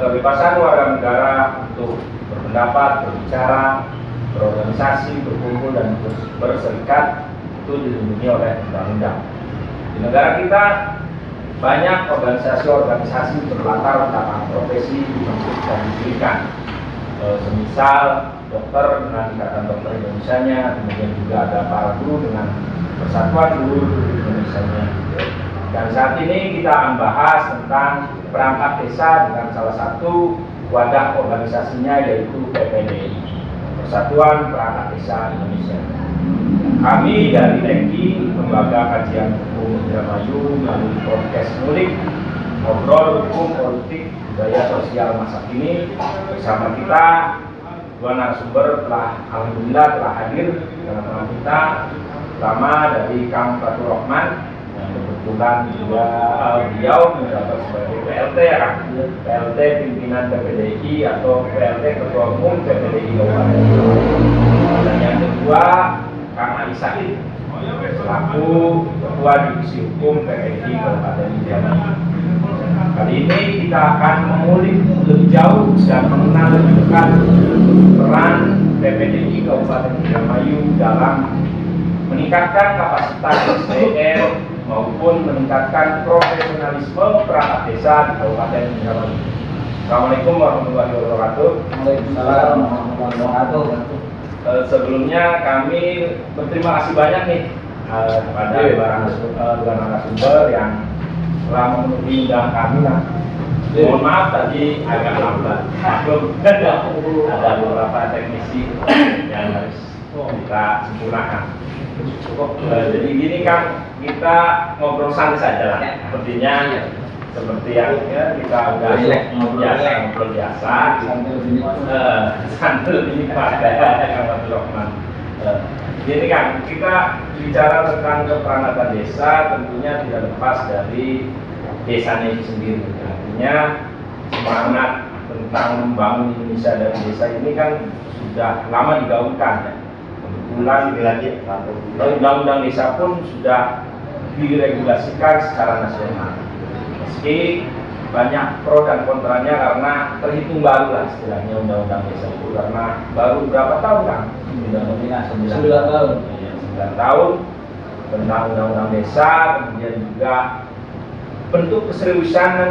kebebasan warga negara untuk berpendapat, berbicara, berorganisasi, berkumpul, dan berserikat itu dilindungi oleh undang-undang. Di negara kita banyak organisasi-organisasi berlatar belakang profesi dibentuk dan didirikan. Semisal dokter dengan Ikatan Dokter Indonesia-nya, kemudian juga ada para guru dengan Persatuan Guru Indonesia-nya. Dan saat ini kita akan bahas tentang perangkat desa dengan salah satu wadah organisasinya, yaitu PPDI, Persatuan Perangkat Desa Indonesia. Kami dari LEGI, Lembaga Kajian Hukum Indramayu, melalui podcast Ngulik Ngobrol Hukum Politik Budaya Sosial Masa Kini, bersama kita dua narasumber alhamdulillah telah hadir dalam tengah kita. Pertama dari Kang Fatur Rahman, yang kebetulan juga beliau menjabat sebagai PLT ya Kang, PLT pimpinan PPDI atau PLT Ketua Umum PPDI Kabupaten. Dan yang kedua Kang Ali Said, selaku Ketua Divisi Hukum PPDI Kabupaten Indramayu. Kali ini kita akan mengulik lebih jauh dan mengenal lebih dekat peran PPDI Kabupaten Indramayu dalam meningkatkan kapasitas SDM maupun meningkatkan profesionalisme perangkat desa di Kabupaten Indramayu. Assalamualaikum warahmatullahi wabarakatuh. Waalaikumsalam warahmatullahi wabarakatuh. Sebelumnya kami berterima kasih banyak nih kepada dua narasumber yang telah memenuhi undangan kami. Mohon maaf tadi agak lambat. Ada beberapa teknisi yang harus kita sempurnakan. Jadi gini Kang, kita ngobrol santai saja lah. Sepertinya seperti yang kita udah ngobrol biasa. Sambil ini pada Kang Fatur Rahman. Jadi kan kita bicara tentang keperanatan desa, tentunya tidak lepas dari desanya itu sendiri. Artinya semangat tentang membangun Indonesia dari desa ini kan sudah lama digaungkan ya. Kebetulan undang-undang desa pun sudah diregulasikan secara nasional. Meski banyak pro dan kontranya karena terhitung baru lah istilahnya undang-undang desa itu, karena baru berapa tahun kan? 9 tahun. 9 tahun tentang undang-undang desa, kemudian juga bentuk keseriusan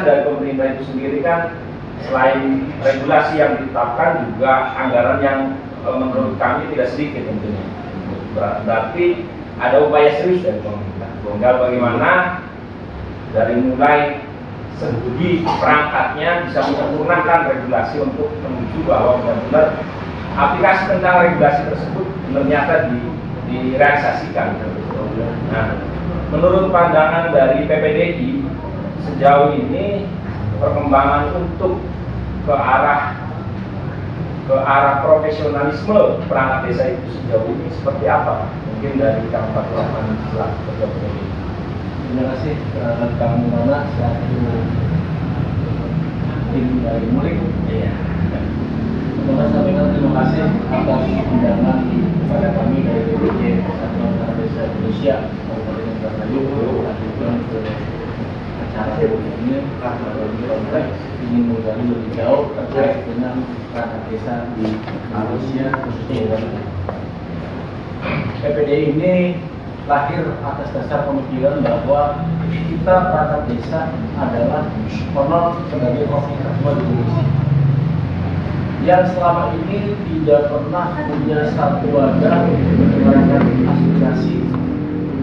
dari pemerintah itu sendiri kan, selain regulasi yang ditetapkan juga anggaran yang menurut kami tidak sedikit tentunya. Berarti ada upaya serius dari pemerintah. Tinggal bagaimana dari mulai segi perangkatnya bisa menyempurnakan regulasi untuk menuju bahwa benar-benar aplikasi tentang regulasi tersebut ternyata direalisasikan. Nah, menurut pandangan dari PPDI sejauh ini perkembangan untuk ke arah profesionalisme perangkat desa itu sejauh ini seperti apa? Mungkin dari Kang Fatur Rahman selaku Ketua PPDI. Terima kasih Kang Nona selaku tim dari Ngulik. Iya. Terima kasih atas undangan kepada kami dari DPD Persatuan Perangkat Desa Indonesia Kabupaten Indramayu lanjutkan ke acara ini karena kompleks ingin menggali lebih jauh terkait dengan perangkat desa di Malaysia khususnya Indonesia. PPDI ini lahir atas dasar pemikiran bahwa kita perangkat desa adalah konon sebagai profesi tertua di Indonesia yang selama ini tidak pernah punya satu wadah untuk menyuarakan aspirasi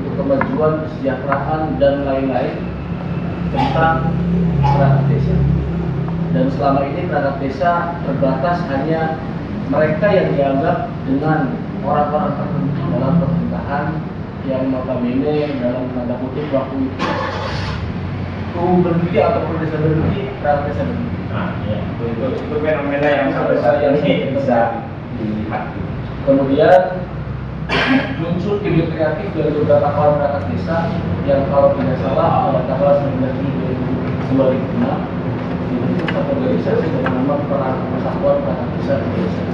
untuk kemajuan, kesejahteraan dan lain-lain tentang perangkat desa. Dan selama ini perangkat desa terbatas hanya mereka yang dianggap dengan orang-orang tertentu dalam pemerintahan yang notabene dalam tanda kutip waktu itu berhenti ataupun desa berhenti, perangkat desa berhenti. Nah, ya, itu fenomena yang sampai saat ini bisa dilihat. Kemudian muncul ide kreatif dari beberapa kawan perangkat desa yang kalau tidak salah pada tanggal 19 Juli 2006 itu satu organisasi dengan nama Persatuan Perangkat Desa Indonesia.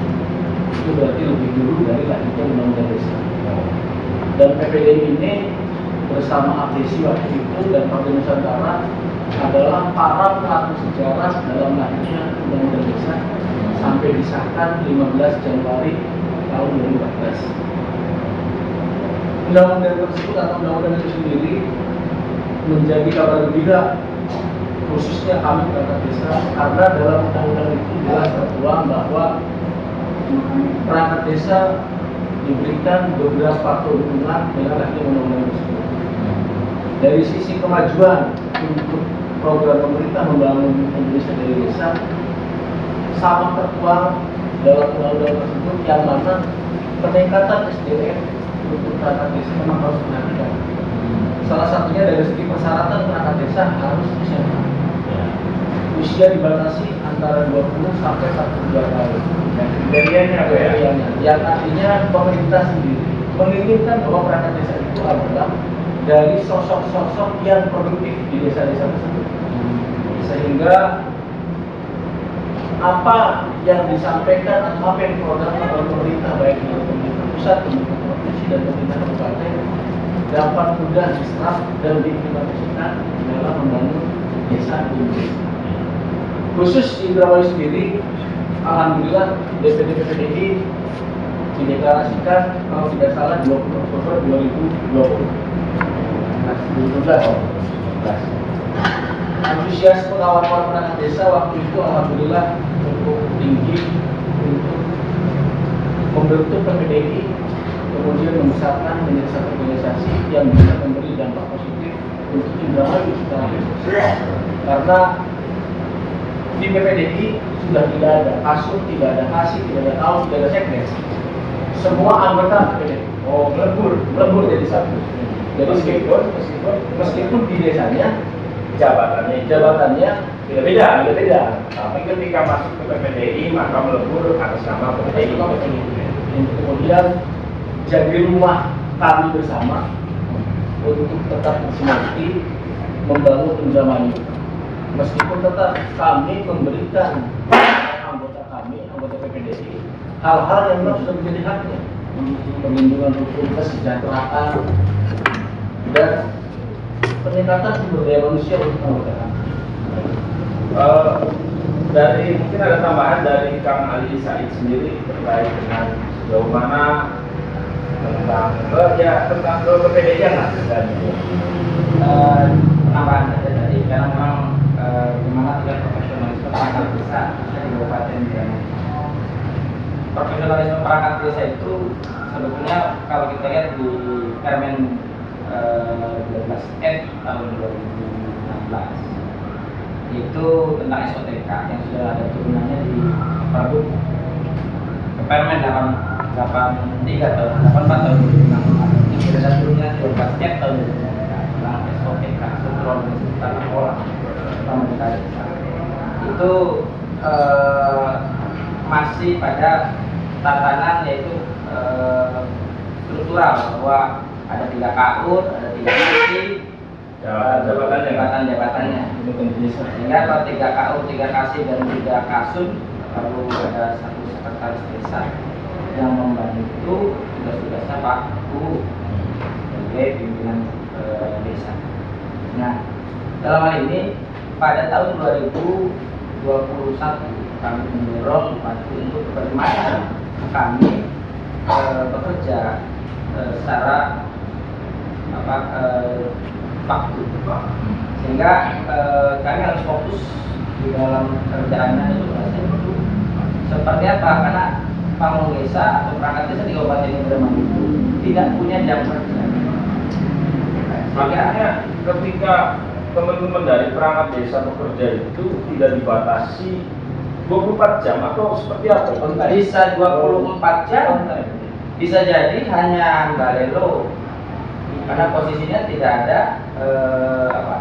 Itu berarti lebih dulu dari lahirnya undang-undang desa. Dan PPDI ini bersama APDSI waktu itu dan Partai Nusantara adalah para pelaku sejarah dalam lahirnya Undang-Undang Desa sampai disahkan 15 Januari tahun 2014. Undang-undang tersebut atau undang-undang itu sendiri menjadi kabar gembira khususnya kami perangkat desa, karena dalam undang-undang itu jelas tertuang bahwa perangkat desa diberikan beberapa keuntungan dengan lahirnya undang-undang tersebut. Dari sisi kemajuan untuk program pemerintah membangun Indonesia dari desa sama tertuang dalam undang-undang tersebut, yang mana peningkatan SDM untuk perangkat desa memang harus diperhatikan. Salah satunya dari segi persyaratan perangkat desa harus SMA. Usia dibatasi antara 20 sampai 42 tahun. Kriterianya apa ya? Yang artinya pemerintah sendiri menginginkan bahwa perangkat desa itu adalah dari sosok-sosok yang produktif di desa-desa tersebut. Sehingga apa yang disampaikan atau apa yang diprogramkan oleh pemerintah, baik dari pemerintah pusat, pemerintah provinsi, dan pemerintah kabupaten, dapat mudah diserap dan diimplementasikan dalam membangun desa di Indonesia. Khusus di Indramayu sendiri, alhamdulillah DPD PPDI dideklarasikan kalau tidak salah 20 Oktober 2020. Antusias kawan-kawan perangkat desa waktu itu alhamdulillah cukup tinggi untuk membentuk PPDI, kemudian membesarkan menjadi satu organisasi yang bisa memberi dampak positif untuk Indramayu secara khusus. Karena di PPDI sudah tidak ada kasut, tidak ada kasih, tidak ada kaos, tidak ada sekdes. Semua anggota PPDI melebur jadi satu. Jadi meskipun di desanya jabatannya beda. Tapi ketika masuk ke PPDI maka melebur atas nama PPDI. Kemudian jadi rumah kami bersama untuk tetap bersinergi membangun Indramayu. Meskipun tetap kami memberikan anggota PPDI hal-hal yang memang sudah menjadi haknya, perlindungan hukum, kesejahteraan, dan peningkatan sumber daya manusia untuk anggota kami. Dari mungkin ada tambahan dari Kang Ali Said sendiri terkait dengan sejauh mana tentang kepedean lah dan penambahan saja tadi, karena memang gimana tingkat profesionalisme perangkat desa di Kabupaten Indramayu. Profesionalisme perangkat desa itu sebetulnya kalau kita lihat di Permen 12 tahun 2016 itu tentang SOTK yang sudah ada turunannya di Pergub Permen 83 tahun 84 tahun 2016 yang sudah ada turunannya di 12 tahun 2016 tentang SOTK struktur organisasi tata kelola pemerintah desa. Itu masih pada tatanan yaitu struktural, bahwa ada 3 KUR, ada 3 KASI, jabatan-jabatannya. Sehingga kalau 3 KUR, 3 KASI, dan 3 KASUN, lalu ada 1 sekretaris desa yang membantu tugas-tugasnya Pak Guru sebagai pimpinan desa. Nah, dalam hal ini pada tahun 2021 kami mendorong Bupati untuk bagaimana kami bekerja secara waktu, sehingga kami harus fokus di dalam kerjaannya itu seperti apa, karena pamong desa atau perangkat desa di Kabupaten Indramayu itu tidak punya jam kerja. Makanya ketika teman-teman dari perangkat desa bekerja itu tidak dibatasi 24 jam atau seperti apa? Bisa 24 jam, bisa jadi hanya balelo, karena posisinya tidak ada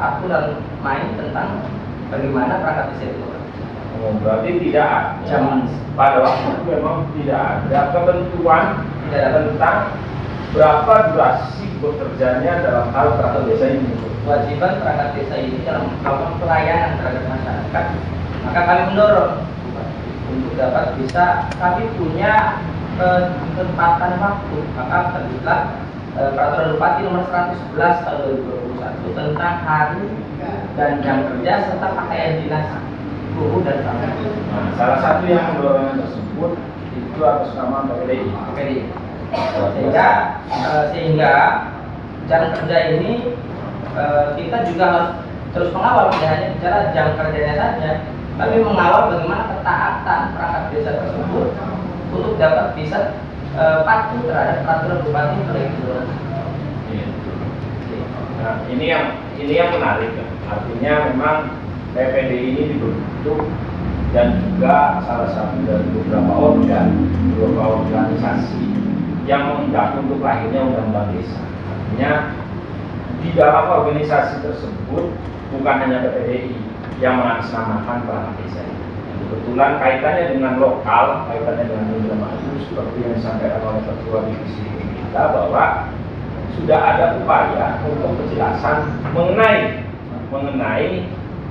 aturan main tentang bagaimana perangkat desa itu. Berarti tidak ada. Pada waktu itu memang tidak ada ketentuan tentang berapa durasi bekerjanya dalam hal perangkat desa ini. Kewajiban perangkat desa ini dalam melakukan pelayanan terhadap masyarakat, maka kami mendorong untuk dapat bisa, kami punya kesempatan waktu, maka terbitlah Peraturan Bupati nomor 111 tahun 2021 tentang hari dan jam kerja serta pakaian dinas guru dan bangunan. Nah, salah satu yang mendorong tersebut itu atas nama PPDI. Sehingga jam kerja ini kita juga harus terus mengawal, tidak hanya bicara jam kerjanya saja, tapi mengawal bagaimana ketaatan perangkat desa tersebut untuk dapat bisa patuh terhadap peraturan bupati itu. Nah, ini yang menarik ya. Artinya memang PPDI ini dibentuk dan juga salah satu dari beberapa organisasi yang mengundang untuk lahirnya undang-undang desa. Artinya di dalam organisasi tersebut bukan hanya PPDI yang mengatasnamakan perangkat desa ini. Kebetulan kaitannya dengan lokal, kaitannya dengan Indra Maju seperti yang disampaikan oleh Ketua Divisi kita bahwa sudah ada upaya untuk penjelasan mengenai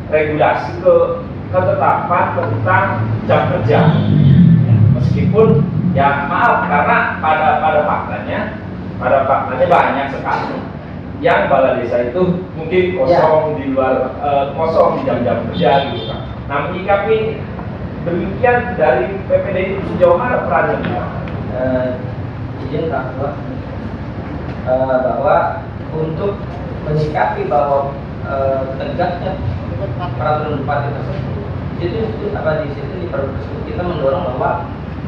regulasi ketetapan tentang jam kerja. Meskipun ya maaf karena pada faktanya banyak sekali yang balai desa itu mungkin kosong di luar kosong di jam-jam kerja gitu kan. Nah, menyikapi demikian dari PPDI itu sejauh mana perannya? Izin Pak Ketua, bahwa untuk menyikapi bahwa tegaknya peraturan bupati tersebut, itu apa di situ di peraturan tersebut kita mendorong bahwa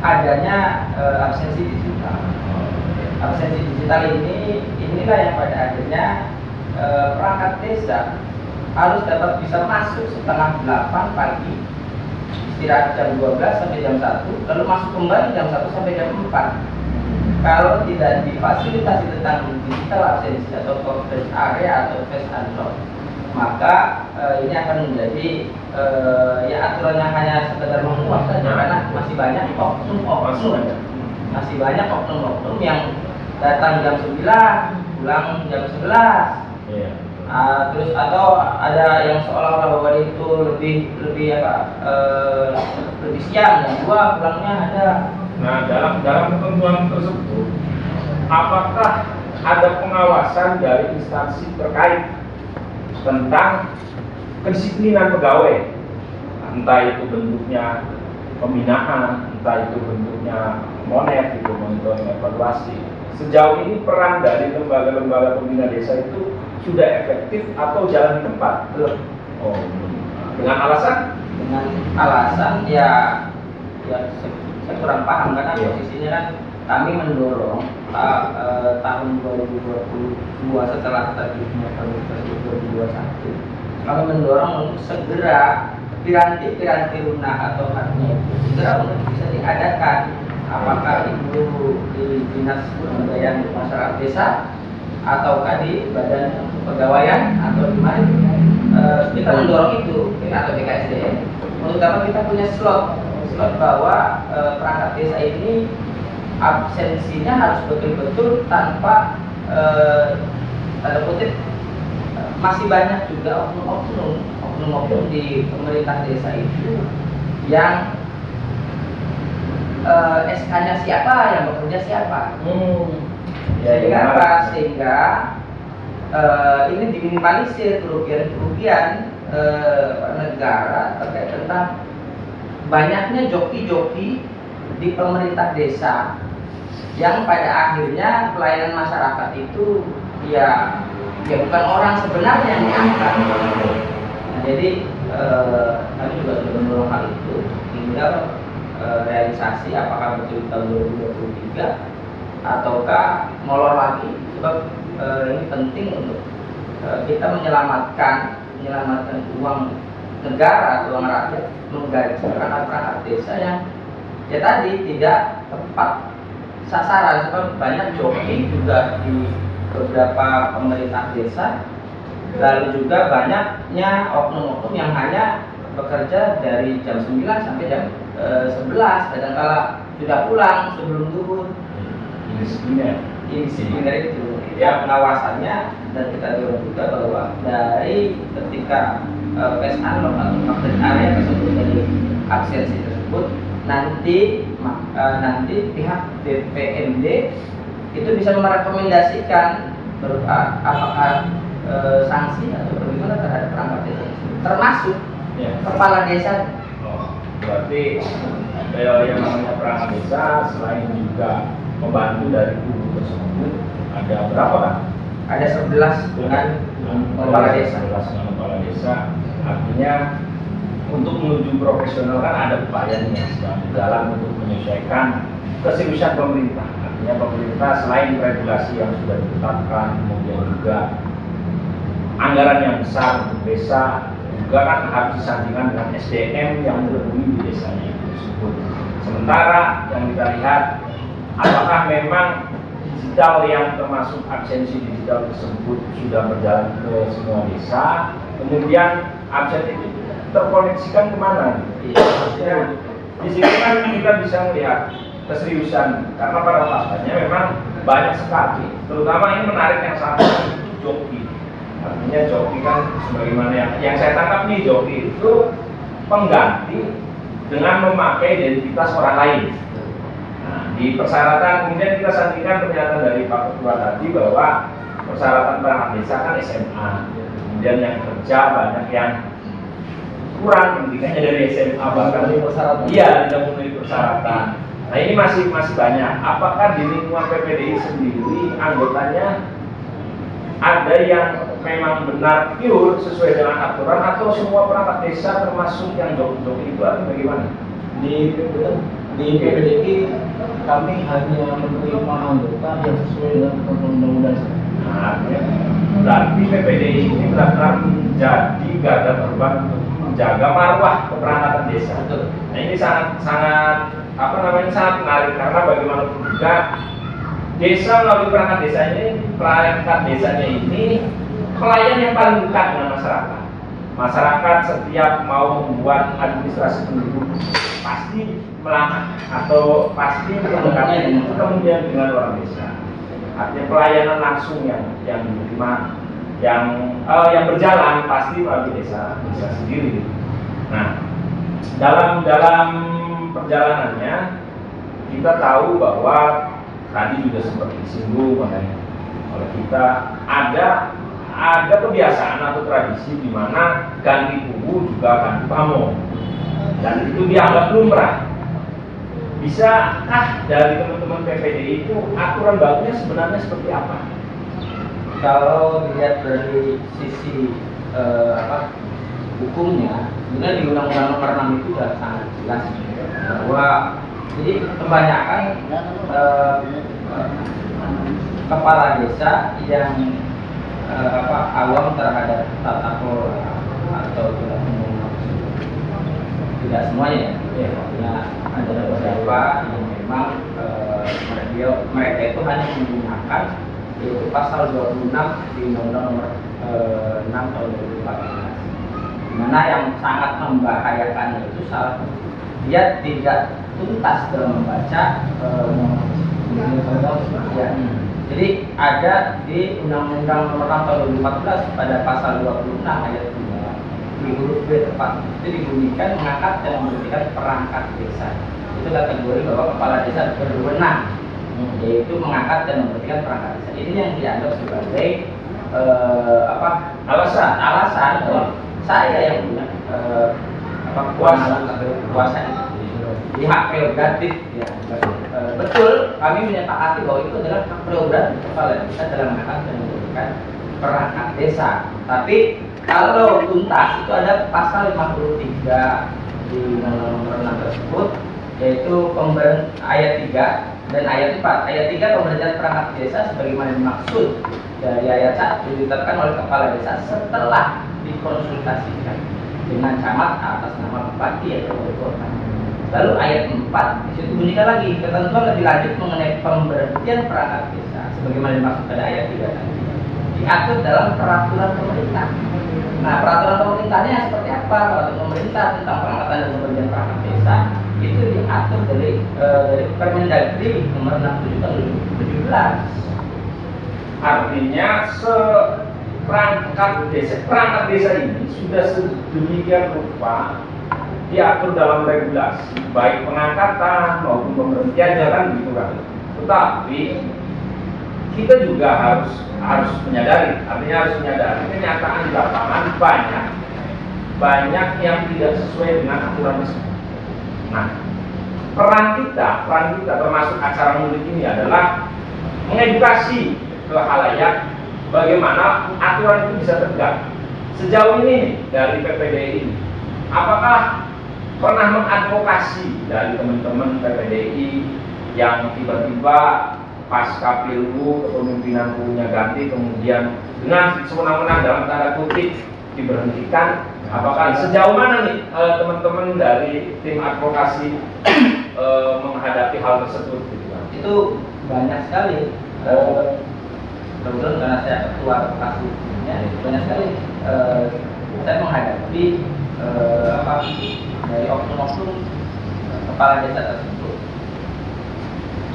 adanya absensi digital. Absensi digital inilah yang pada akhirnya perangkat desa harus dapat bisa masuk setengah 8 pagi, istirahat jam 12 sampai jam 1, lalu masuk kembali jam 1 sampai jam 4. Kalau tidak difasilitasi tentang digital absensi atau coverage area atau face unlock, maka ini akan menjadi ya aturan yang hanya sekedar menguap saja, karena masih banyak oknum yang datang jam 9, pulang jam 11. Terus atau ada yang seolah-olah bahwa itu lebih siang, jam 2 pulangnya ada. Nah, dalam ketentuan tersebut, apakah ada pengawasan dari instansi terkait tentang kedisiplinan pegawai? Entah itu bentuknya pembinaan, entah itu bentuknya monet, itu monitoring evaluasi. Sejauh ini peran dari lembaga-lembaga pembina desa itu sudah efektif atau jalan di tempat? Belum. Oh, dengan alasan? Dengan alasan ya saya kurang paham karena posisinya kan kami mendorong tahun 2022 setelah terbitnya Permen 2021, kami mendorong untuk segera piranti lunak atau haknya itu segera untuk bisa diadakan. Apakah itu di dinas pemberdayaan masyarakat desa ataukah di badan kepegawaian atau di mana, kita mendorong itu atau BKSDM untuk dapat kita punya slot bahwa perangkat desa ini absensinya harus betul-betul tanpa tanda kutip. Masih banyak juga oknum di pemerintah desa itu yang SK-nya siapa, yang bekerja siapa. Sehingga ini diminimalisir kerugian negara terkait tentang banyaknya joki-joki di pemerintah desa yang pada akhirnya pelayanan masyarakat itu ya bukan orang sebenarnya yang diangkat. Nah, jadi kami juga sudah mendorong hal itu, tinggal realisasi apakah betul tahun 2023 ataukah molor lagi, sebab ini penting untuk kita menyelamatkan uang negara atau uang rakyat, menggaji perangkat desa yang ya tadi tidak tepat sasaran, sebab banyak joki juga di beberapa pemerintah desa, lalu juga banyaknya oknum-oknum yang hanya bekerja dari jam 9 sampai jam 11, kadang-kala sudah pulang sebelum zuhur. Indisipliner itu ya pengawasannya, dan kita dorong juga bahwa dari ketika face unlock atau coverage area tersebut dari absensi tersebut nanti pihak BPMD itu bisa merekomendasikan apakah sanksi atau bagaimana terhadap perangkat desa tersebut, termasuk Ya. kepala desa. Oh, berarti yang namanya perangkat desa selain juga membantu dari kubu tersebut, ada berapa kan? Ada 11 dengan kepala desa. 11 dengan kepala desa. Artinya untuk menuju profesional kan ada upaya yang sedang berjalan untuk menyesuaikan keseriusan pemerintah. Artinya pemerintah selain regulasi yang sudah ditetapkan, kemudian juga anggaran yang besar untuk desa, juga kan harus disandingkan dengan SDM yang berlebih di desanya itu tersebut. Sementara yang kita lihat, apakah memang digital yang termasuk absensi digital tersebut sudah berjalan ke semua desa, kemudian absen itu terkoneksikan kemana? Artinya di sini kan kita bisa melihat keseriusan, karena pada faktanya memang banyak sekali, terutama ini menarik yang satu itu joki. Artinya joki kan sebagaimana yang saya tangkap nih, joki itu pengganti dengan memakai identitas orang lain. Nah, di persyaratan kemudian kita sandingkan pernyataan dari Pak Ketua tadi bahwa persyaratan perangkat desa kan SMA, kemudian yang kerja banyak yang kurang pendidikannya dari SMA bahkan iya tidak memenuhi persyaratan. Nah ini masih banyak. Apakah di lingkungan PPDI sendiri anggotanya ada yang memang benar pure sesuai dengan aturan atau semua perangkat desa termasuk yang joki itu atau bagaimana? Di PPDI kami hanya menerima anggota yang sesuai dengan undang-undang. Nah, berarti PPDI ini benar-benar menjadi garda terdepan untuk menjaga marwah keperangkatan desa. Nah ini sangat sangat menarik karena bagaimanapun juga desa melalui perangkat desanya ini pelayan yang paling dekat dengan masyarakat. Masyarakat setiap mau membuat administrasi penduduk pasti melangkah atau pasti mendekati kemudian dengan orang desa. Artinya pelayanan langsung yang diterima yang berjalan pasti melalui desa sendiri. Nah, dalam perjalanannya kita tahu bahwa tadi juga seperti disinggung oleh kita ada kebiasaan atau tradisi di mana ganti kubu juga ganti pamong, dan itu dianggap lumrah. Bisakah dari teman-teman PPDI itu aturan bakunya sebenarnya seperti apa? Kalau dilihat dari sisi hukumnya, sebenarnya di Undang-Undang Nomor 6 itu sudah sangat jelas bahwa jadi kebanyakan kepala desa yang awam terhadap tata kelola atau tidak semuanya ya, artinya ada beberapa yang memang mereka itu hanya menggunakan yaitu pasal 26 di Undang-Undang Nomor 6 tahun 2014, dimana yang sangat membahayakan itu salah dia tidak tuntas dalam membaca ya. Jadi ada di Undang-Undang Nomor 6 tahun 2014 pada pasal 26 ayat 2 di huruf B tepat itu dibunyikan mengangkat dan memberhentikan perangkat desa. Itu kategori bahwa kepala desa berwenang, yaitu mengangkat dan memberhentikan perangkat desa. Ini yang dianggap sebagai alasan saya yang punya kuasa di hak prerogatif ya. Betul, kami menyepakati bahwa itu adalah hak prerogatif kepala desa dalam mengangkat dan memberhentikan perangkat desa. Tapi kalau tuntas itu ada pasal 53 di Undang-Undang Nomor 6 tersebut, yaitu ayat 3 dan ayat 4. Ayat 3 pemberhentian perangkat desa sebagaimana dimaksud dari ayat 1 ditetapkan oleh kepala desa setelah dikonsultasikan dengan camat atas nama bupati atau wali kota. Lalu ayat 4 disitu bunyikan lagi ketentuan lebih lanjut mengenai pemberhentian perangkat desa sebagaimana dimaksud pada ayat 3 tadi diatur dalam peraturan pemerintah. Nah, peraturan pemerintahnya seperti apa? Peraturan pemerintah tentang pengangkatan dan pemberhentian perangkat desa itu diatur dari Permendagri Nomor 67 tahun 2017. Artinya perangkat desa ini sudah sedemikian rupa diatur dalam regulasi, baik pengangkatan maupun pemberhentiannya kan gitu kan. Tetapi kita juga harus menyadari, artinya harus menyadari kenyataan di lapangan banyak yang tidak sesuai dengan aturan tersebut. Nah, peran kita termasuk acara mudik ini adalah mengedukasi ke khalayak bagaimana aturan itu bisa tegak. Sejauh ini dari PPDI, apakah pernah mengadvokasi dari teman-teman PPDI yang tiba-tiba pasca pilgub kepemimpinan punya ganti kemudian dengan sewenang-wenang dalam tanda kutip diberhentikan? Apakah sejauh mana nih teman-teman dari tim advokasi menghadapi hal tersebut? Itu banyak sekali. Kebetulan karena saya ketua advokasi, banyak sekali saya menghadapi dari oknum-oknum kepala desa tersebut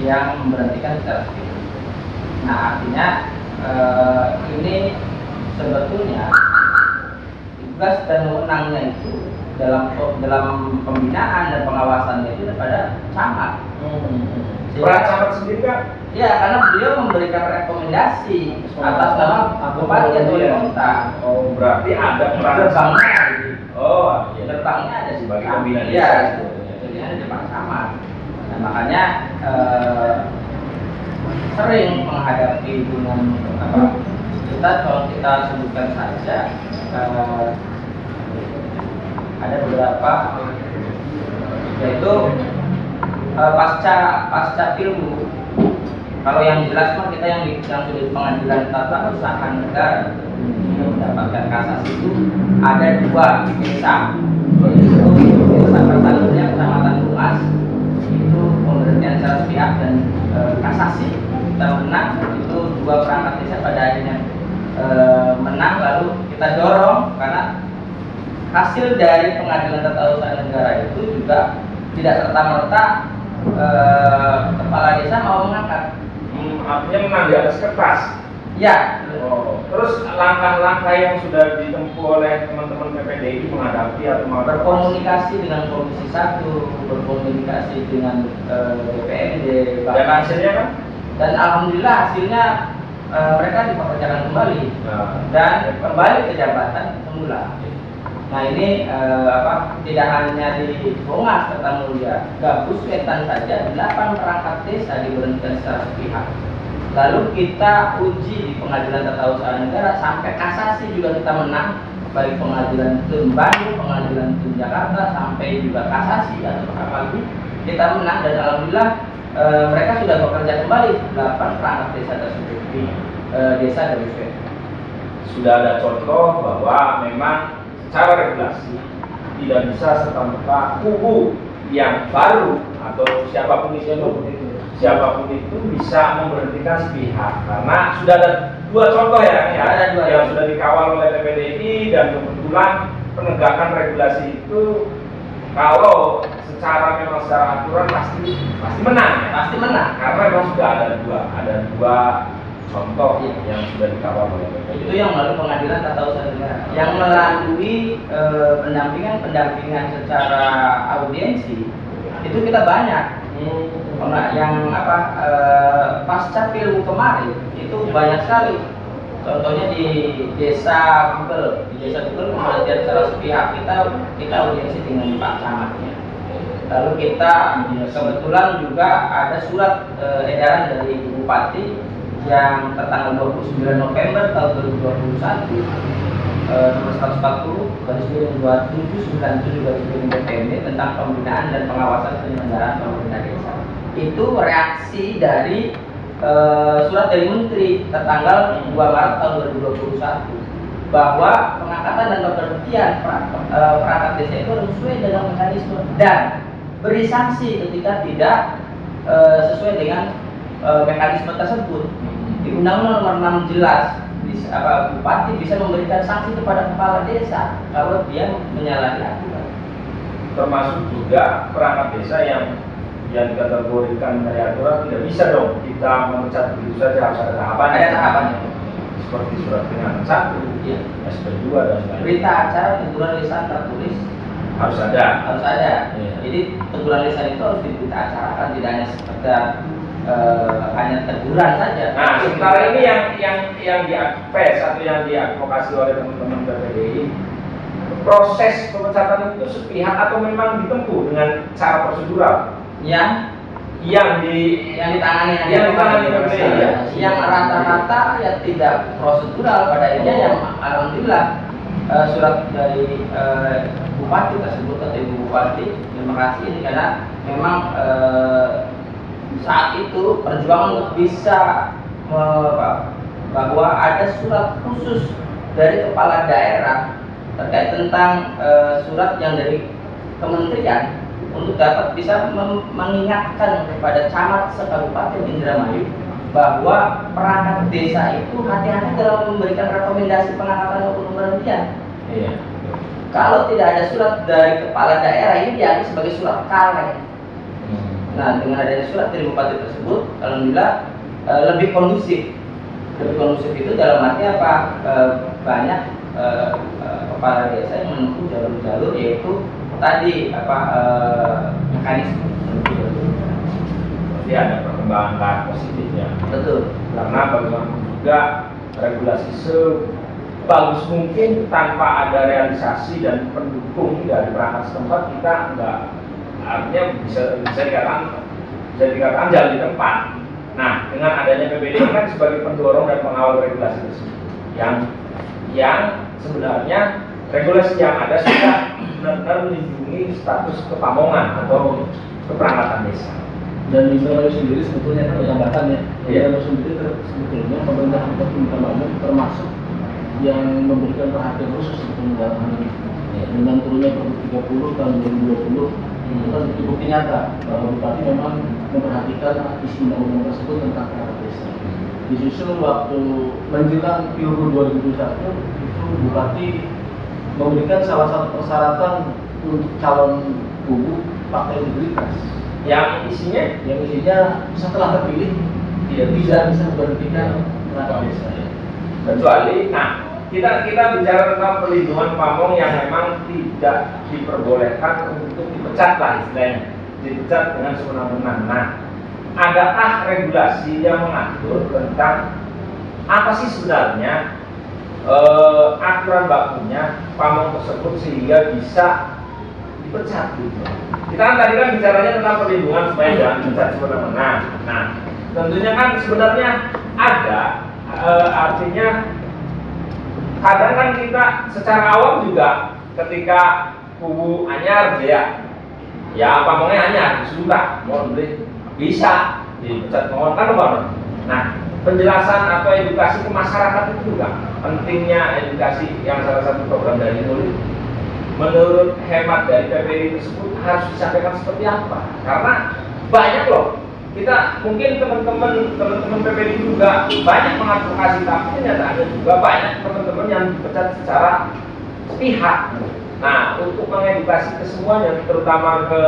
yang memberhentikan secara sepihak. Nah, artinya ini sebetulnya tugas dan wewenangnya itu dalam pembinaan dan pengawasannya itu daripada camat. Peran camat sendiri kan? Ya, karena beliau memberikan rekomendasi atas nama bupati atau wali kota. Oh, berarti ada peran Gerbangnya. Oh, iya. Gerbangnya ada sebagai pembina ya, desa. jadi ada di Pak Camat. Nah, makanya sering menghadapi dengan kalau kita sebutkan saja ada beberapa, yaitu pasca pilgub. Kalau yang jelas mah kita yang sudah di pengadilan tata usaha negara mendapatkan kasasi itu ada 2 desa, yaitu desa pertanian kecamatan Bungas itu pemberhentian secara sepihak dan kasasi kita menang. Itu 2 perangkat desa pada akhirnya menang, lalu kita dorong karena hasil dari pengadilan tata usaha negara itu juga tidak serta-merta kepala desa mau mengangkat. Artinya menang di atas kertas. Ya. Oh, terus langkah-langkah yang sudah ditempuh oleh teman-teman PPDI menghadapi atau berkomunikasi dengan Komisi 1, berkomunikasi dengan DPRD, dan hasilnya kan? Dan alhamdulillah hasilnya mereka dipekerjakan kembali dan kembali ke jabatan semula. Nah, ini tidak hanya di Bungas Kertamulia, Gabus Wetan saja 8 perangkat desa diberhentikan secara sepihak. Lalu kita uji di pengadilan tata usaha negara sampai kasasi juga kita menang, baik pengadilan Tun Bandung, pengadilan Tun Jakarta sampai juga kasasi atau apalagi kita menang, dan alhamdulillah mereka sudah bekerja kembali 8 perangkat desa tersebut di desa Gabus Wetan. Sudah ada contoh bahwa memang secara regulasi tidak bisa serta-merta kubu yang baru atau siapapun itu bisa memberhentikan sepihak, karena sudah ada 2 contoh ya, yang sudah dikawal oleh PPDI, dan kebetulan penegakan regulasi itu kalau secara aturan pasti menang, karena memang sudah ada dua contoh yang sudah dikawal oleh PPDI. Itu yang melalui pengadilan tata usaha negara, yang melalui pendampingan secara audiensi itu kita banyak. Yang pasca pilgub kemarin itu banyak sekali. Contohnya di desa Google, pemberhentian secara sepihak kita audiensi dengan Pak Camatnya. Lalu kita kebetulan juga ada surat edaran dari Ibu Bupati yang tertanggal 29 November tahun 2021 nomor 140 garis miring 2797 garis miring DPRD tentang pembinaan dan pengawasan penyelenggaraan pemerintah desa. Itu reaksi dari surat dari Menteri tertanggal 2 Maret tahun 2021 bahwa pengangkatan dan pemberhentian perangkat desa itu harus sesuai dengan mekanisme dan beri sanksi ketika tidak sesuai dengan mekanisme tersebut. Di Undang-Undang Nomor 6 jelas bupati bisa memberikan sanksi kepada kepala desa kalau dia menyalahi aturan. Termasuk juga perangkat desa yang dikategorikan dari aturan tidak bisa dong kita memecat begitu saja, harus ada tahapannya. Ada tahapannya. Seperti surat peringatan 1, ya. SP2 dan lain-lain. Berita acara teguran lisan tertulis harus ada. Harus ada. Ya. Jadi teguran lisan itu harus di berita acara, kan tidak hanya sekedar hanya teguran saja. Nah, sementara ini yang diadvokasi atau yang diadvokasi oleh teman-teman PPDI, proses pemecatan itu sepihak atau memang ditempuh dengan cara prosedural yang ditangani PPDI, yang rata-rata ya tidak prosedural pada akhirnya, yang alhamdulillah surat dari bupati tersebut atau ibu bupati, terima kasih ini karena memang saat itu perjuangan untuk bisa bahwa ada surat khusus dari kepala daerah terkait tentang surat yang dari kementerian untuk dapat bisa mengingatkan kepada camat sekabupaten Indramayu bahwa perangkat desa itu hati-hati dalam memberikan rekomendasi pengangkatan maupun pemberhentian. Iya. Kalau tidak ada surat dari kepala daerah, ini dianggap sebagai surat kaleng. Nah, dengan adanya surat dari bupati tersebut, alhamdulillah lebih kondusif. Lebih kondusif itu dalam arti apa? Banyak kepala desa yang menempuh jalur-jalur, yaitu tadi mekanisme. Jadi ada perkembangan positifnya. Betul. Karena bagaimanapun juga regulasi sebagus mungkin tanpa ada realisasi dan pendukung dari perangkat setempat, kita nggak, artinya bisa dikatakan jalan di tempat. Nah, dengan adanya PPDI kan sebagai pendorong dan pengawal regulasi tersebut, yang sebenarnya regulasi yang ada sudah benar-benar melindungi status kepamongan atau keperangkatan desa. Dan di Indramayu sendiri sebetulnya kan ditambahkan ya, Indramayu sendiri sebetulnya pemerintah Kabupaten Indramayu termasuk yang memberikan perhatian khusus sebetulnya dalam hal ini. Dengan turunnya Pergub 30 tahun 2020 itu kan bukti nyata bahwa bupati memang memperhatikan isi undang-undang tersebut tentang perangkat desa. Disusul waktu menjelang Pilgub 2021 itu bupati memberikan salah satu persyaratan untuk calon kubu fakta integritas. Yang isinya setelah terpilih dia bisa memberhentikan perangkat desa. Kecuali, kita bicara tentang perlindungan pamong yang memang tidak diperbolehkan untuk dipecat lah istilahnya, dipecat dengan sewenang-wenang. Nah, adakah regulasi yang mengatur tentang apa sih sebenarnya aturan bakunya pamong tersebut sehingga bisa dipecat gitu? Kita kan tadi kan bicaranya tentang perlindungan supaya jangan dipecat sewenang-wenang. Nah, tentunya kan sebenarnya ada artinya kadang kan kita secara awam juga ketika kubu anyar ya pamongnya anyar sudah mau beli bisa dipecat mohon kan apa? Nah, penjelasan atau edukasi ke masyarakat itu juga pentingnya edukasi yang salah satu program dari Nuri. Menurut hemat dari PPDI tersebut harus disampaikan seperti apa? Karena banyak loh, kita mungkin teman-teman PPDI juga banyak mengadvokasi, tapi kenyataannya juga banyak teman-teman yang dipecat secara sepihak. Nah, untuk mengedukasi ke semuanya, terutama ke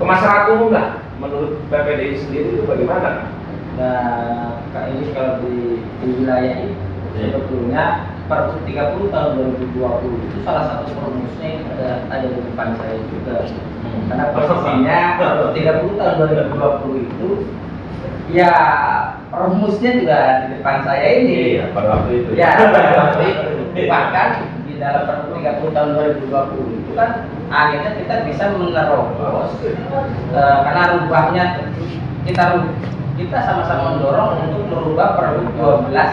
masyarakat umum lah, menurut PPDI sendiri itu bagaimana? Nah, ini kalau di wilayah ini sebetulnya Pergub 30 tahun 2020 itu salah satu perumusnya ada di depan saya juga. Karena posisinya Pergub 30 tahun 2020 itu ya perumusnya juga di depan saya ini. Iya, pada waktu itu. Ya, pada waktu itu. Bahkan di dalam Pergub 30 tahun 2020 itu kan akhirnya kita bisa menerobos karena rubahnya kita sama-sama mendorong untuk merubah Pergub 12F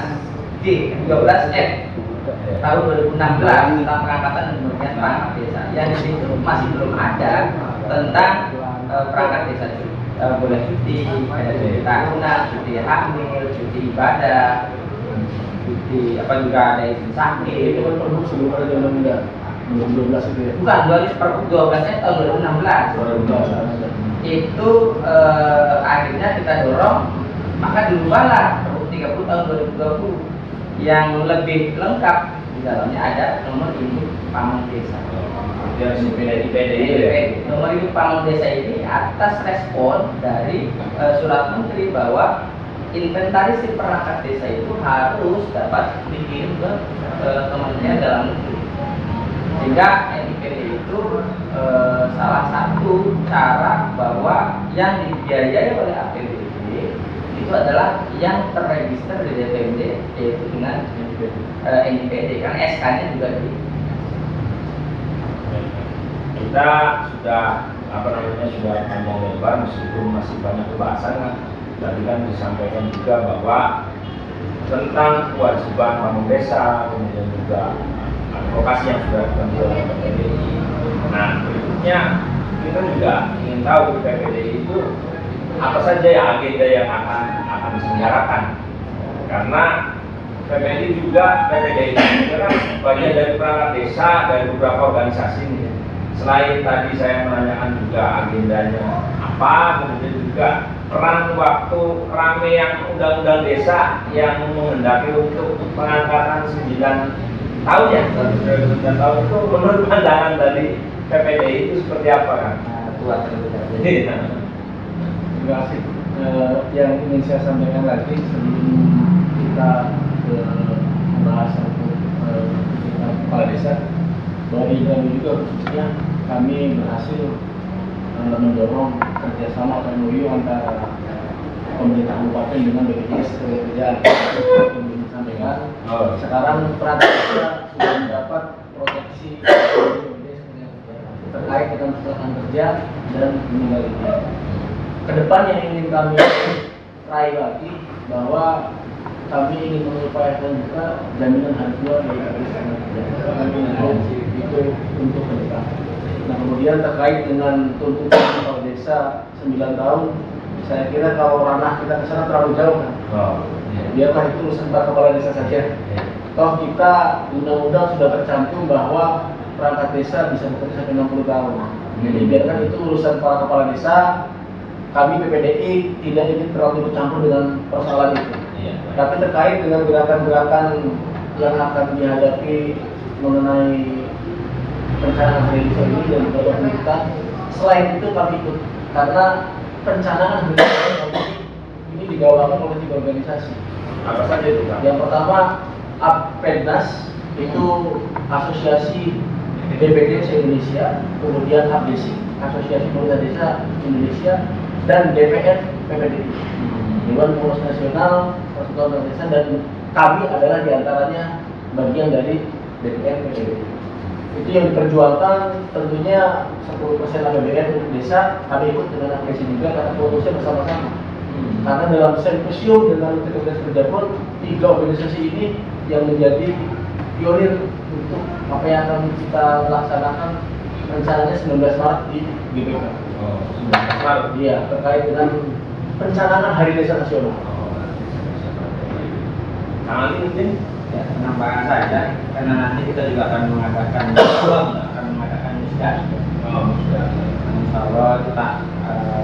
tahun 2016 tentang pengangkatan dan pemberhentian perangkat desa. Yang di situ masih belum ada tentang perangkat desa boleh cuti, ada cuti tahunan, cuti hamil, cuti ibadah, cuti juga ada izin sakit. Itu kan perlu sebelum ada undang-undang 2012 itu ya? Bukan, Pergub 12 tahun 2016. Itu akhirnya kita dorong, maka dirubahlah Pergub 30 tahun 2020 yang lebih lengkap. Di dalamnya ada nomor induk pamong desa. Nomor induk pamong desa ini atas respon dari surat menteri bahwa inventarisir perangkat desa itu harus dapat dikirim ke Kementerian Dalam Negeri. Sehingga NIPD itu salah satu cara bahwa yang dibiayai oleh APBD itu adalah yang terregister di DPD, yaitu dengan NIPD, karena SK-nya juga di. Kita sudah sudah panjang lebar meskipun masih banyak pembahasan kan. Tadi kan disampaikan juga bahwa tentang kewajiban pamong desa, kemudian juga advokasi yang sudah diambil oleh PPDI. Nah, berikutnya kita juga ingin tahu di PPDI itu apa saja ya agenda yang akan diselenggarakan. Karena PPDI juga kan bagian dari perangkat desa dari beberapa organisasi ini. Selain tadi saya menanyakan juga agendanya apa, kemudian juga peran waktu rame yang undang-undang desa yang menghendaki untuk pengangkatan 9 tahun ya, 9 tahun itu menurut pandangan dari PPDI itu seperti apa kan? Tua terlebih dahulu. Terima kasih. Yang ingin saya sampaikan lagi sebelum kita membahas untuk kepala desa, bahwa di dalam juga khususnya kami berhasil mendorong kerjasama atau MOU antara pemerintah kabupaten dengan BPJS Kerjaan. Yang disampaikan sekarang perangkat desa sudah mendapat proteksi terkait dengan kecelakaan kerja dan meninggal dunia. Kedepan yang ingin kami raih lagi bahwa kami ingin mengupayakan juga jaminan hari tua dari kerja itu untuk ke depan. Nah, kemudian terkait dengan tuntutan kepala desa 9 tahun, saya kira kalau ranah kita ke sana terlalu jauh kan. Biarlah itu urusan para kepala desa saja. Toh kita undang-undang sudah tercantum bahwa perangkat desa bisa bekerja sampai 60 tahun. Jadi biarkan itu urusan para kepala desa. Kami PPDI tidak ingin terlalu bercampur dengan persoalan itu. Tapi terkait dengan gerakan-gerakan yang akan dihadapi mengenai perencanaan hari desa ini dan beberapa tuntutan, selain itu kami ikut karena perencanaan hari desa ini digawangi oleh 3 organisasi. Apa saja itu Pak? Yang pertama APEDNAS, itu Asosiasi DPD se-Indonesia, kemudian APDESI, Asosiasi Pemerintah Desa Indonesia, dan DPR PPDI, Dewan Pengurus Nasional Persatuan Desa, dan kami adalah diantaranya bagian dari DPR PPDI. Itu yang diperjuangkan tentunya 10% APBN untuk desa, kami ikut dengan APDESI juga karena fokusnya bersama-sama. Karena dalam simposium dan dalam Kementerian Kerja pun 3 organisasi ini yang menjadi pionir untuk apa yang akan kita laksanakan rencananya 19 Maret di GBK. 19 Maret? Iya, terkait dengan perencanaan Hari Desa Nasional. Nah, ini mungkin Ya, penambahan saja, karena nanti kita juga akan mengadakan musda. Insya Allah kita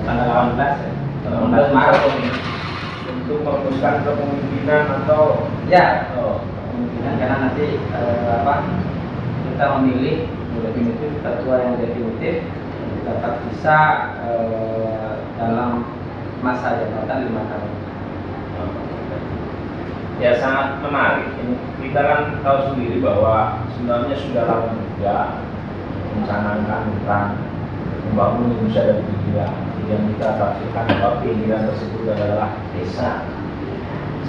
tanggal 18 ya. 18 Maret untuk merumuskan kepemimpinan atau kemungkinan karena nanti kita memilih definitif ketua yang definitif dapat bisa dalam masa jabatan 5 tahun. Ya, sangat menarik. Kita kan tahu sendiri bahwa sebenarnya sudah lama juga mencanangkan tentang membangun Indonesia dari pinggiran. Yang kita tafsirkan bahwa pinggiran tersebut adalah desa.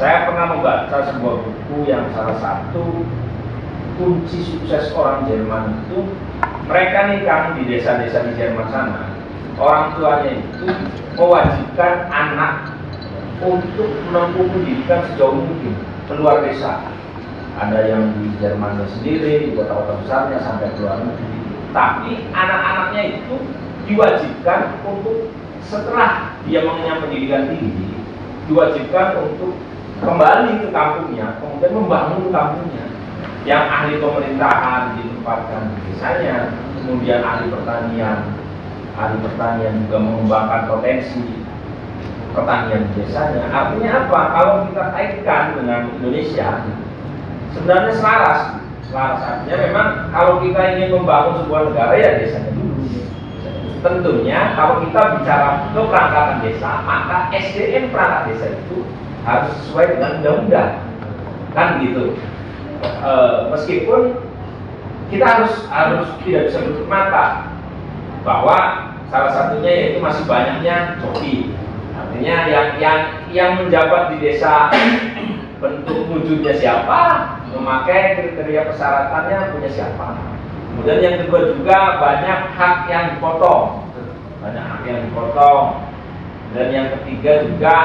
Saya pernah membaca sebuah buku yang salah satu kunci sukses orang Jerman itu, mereka nih kan di desa-desa di Jerman sana, orang tuanya itu mewajibkan anak untuk menempuh pendidikan sejauh mungkin keluar desa. Ada yang di Jerman sendiri, di kota-kota besarnya sampai keluar negeri. Tapi anak-anaknya itu diwajibkan untuk setelah dia mengenyam pendidikan tinggi, diwajibkan untuk kembali ke kampungnya, kemudian membangun kampungnya. Yang ahli pemerintahan ditempatkan di desanya, kemudian ahli pertanian juga mengembangkan potensi pertanian di desanya. Artinya apa? Kalau kita kaitkan dengan Indonesia, sebenarnya selaras. Artinya memang kalau kita ingin membangun sebuah negara ya desanya dulu. Tentunya kalau kita bicara keperangkatan desa, maka SDM perangkat desa itu harus sesuai dengan undang-undang, kan gitu. Meskipun kita harus tidak bisa menutup mata bahwa salah satunya yaitu masih banyaknya joki. Artinya yang menjabat di desa bentuk wujudnya siapa, memakai kriteria persyaratannya punya siapa. Kemudian yang kedua juga banyak hak yang dipotong, dan yang ketiga juga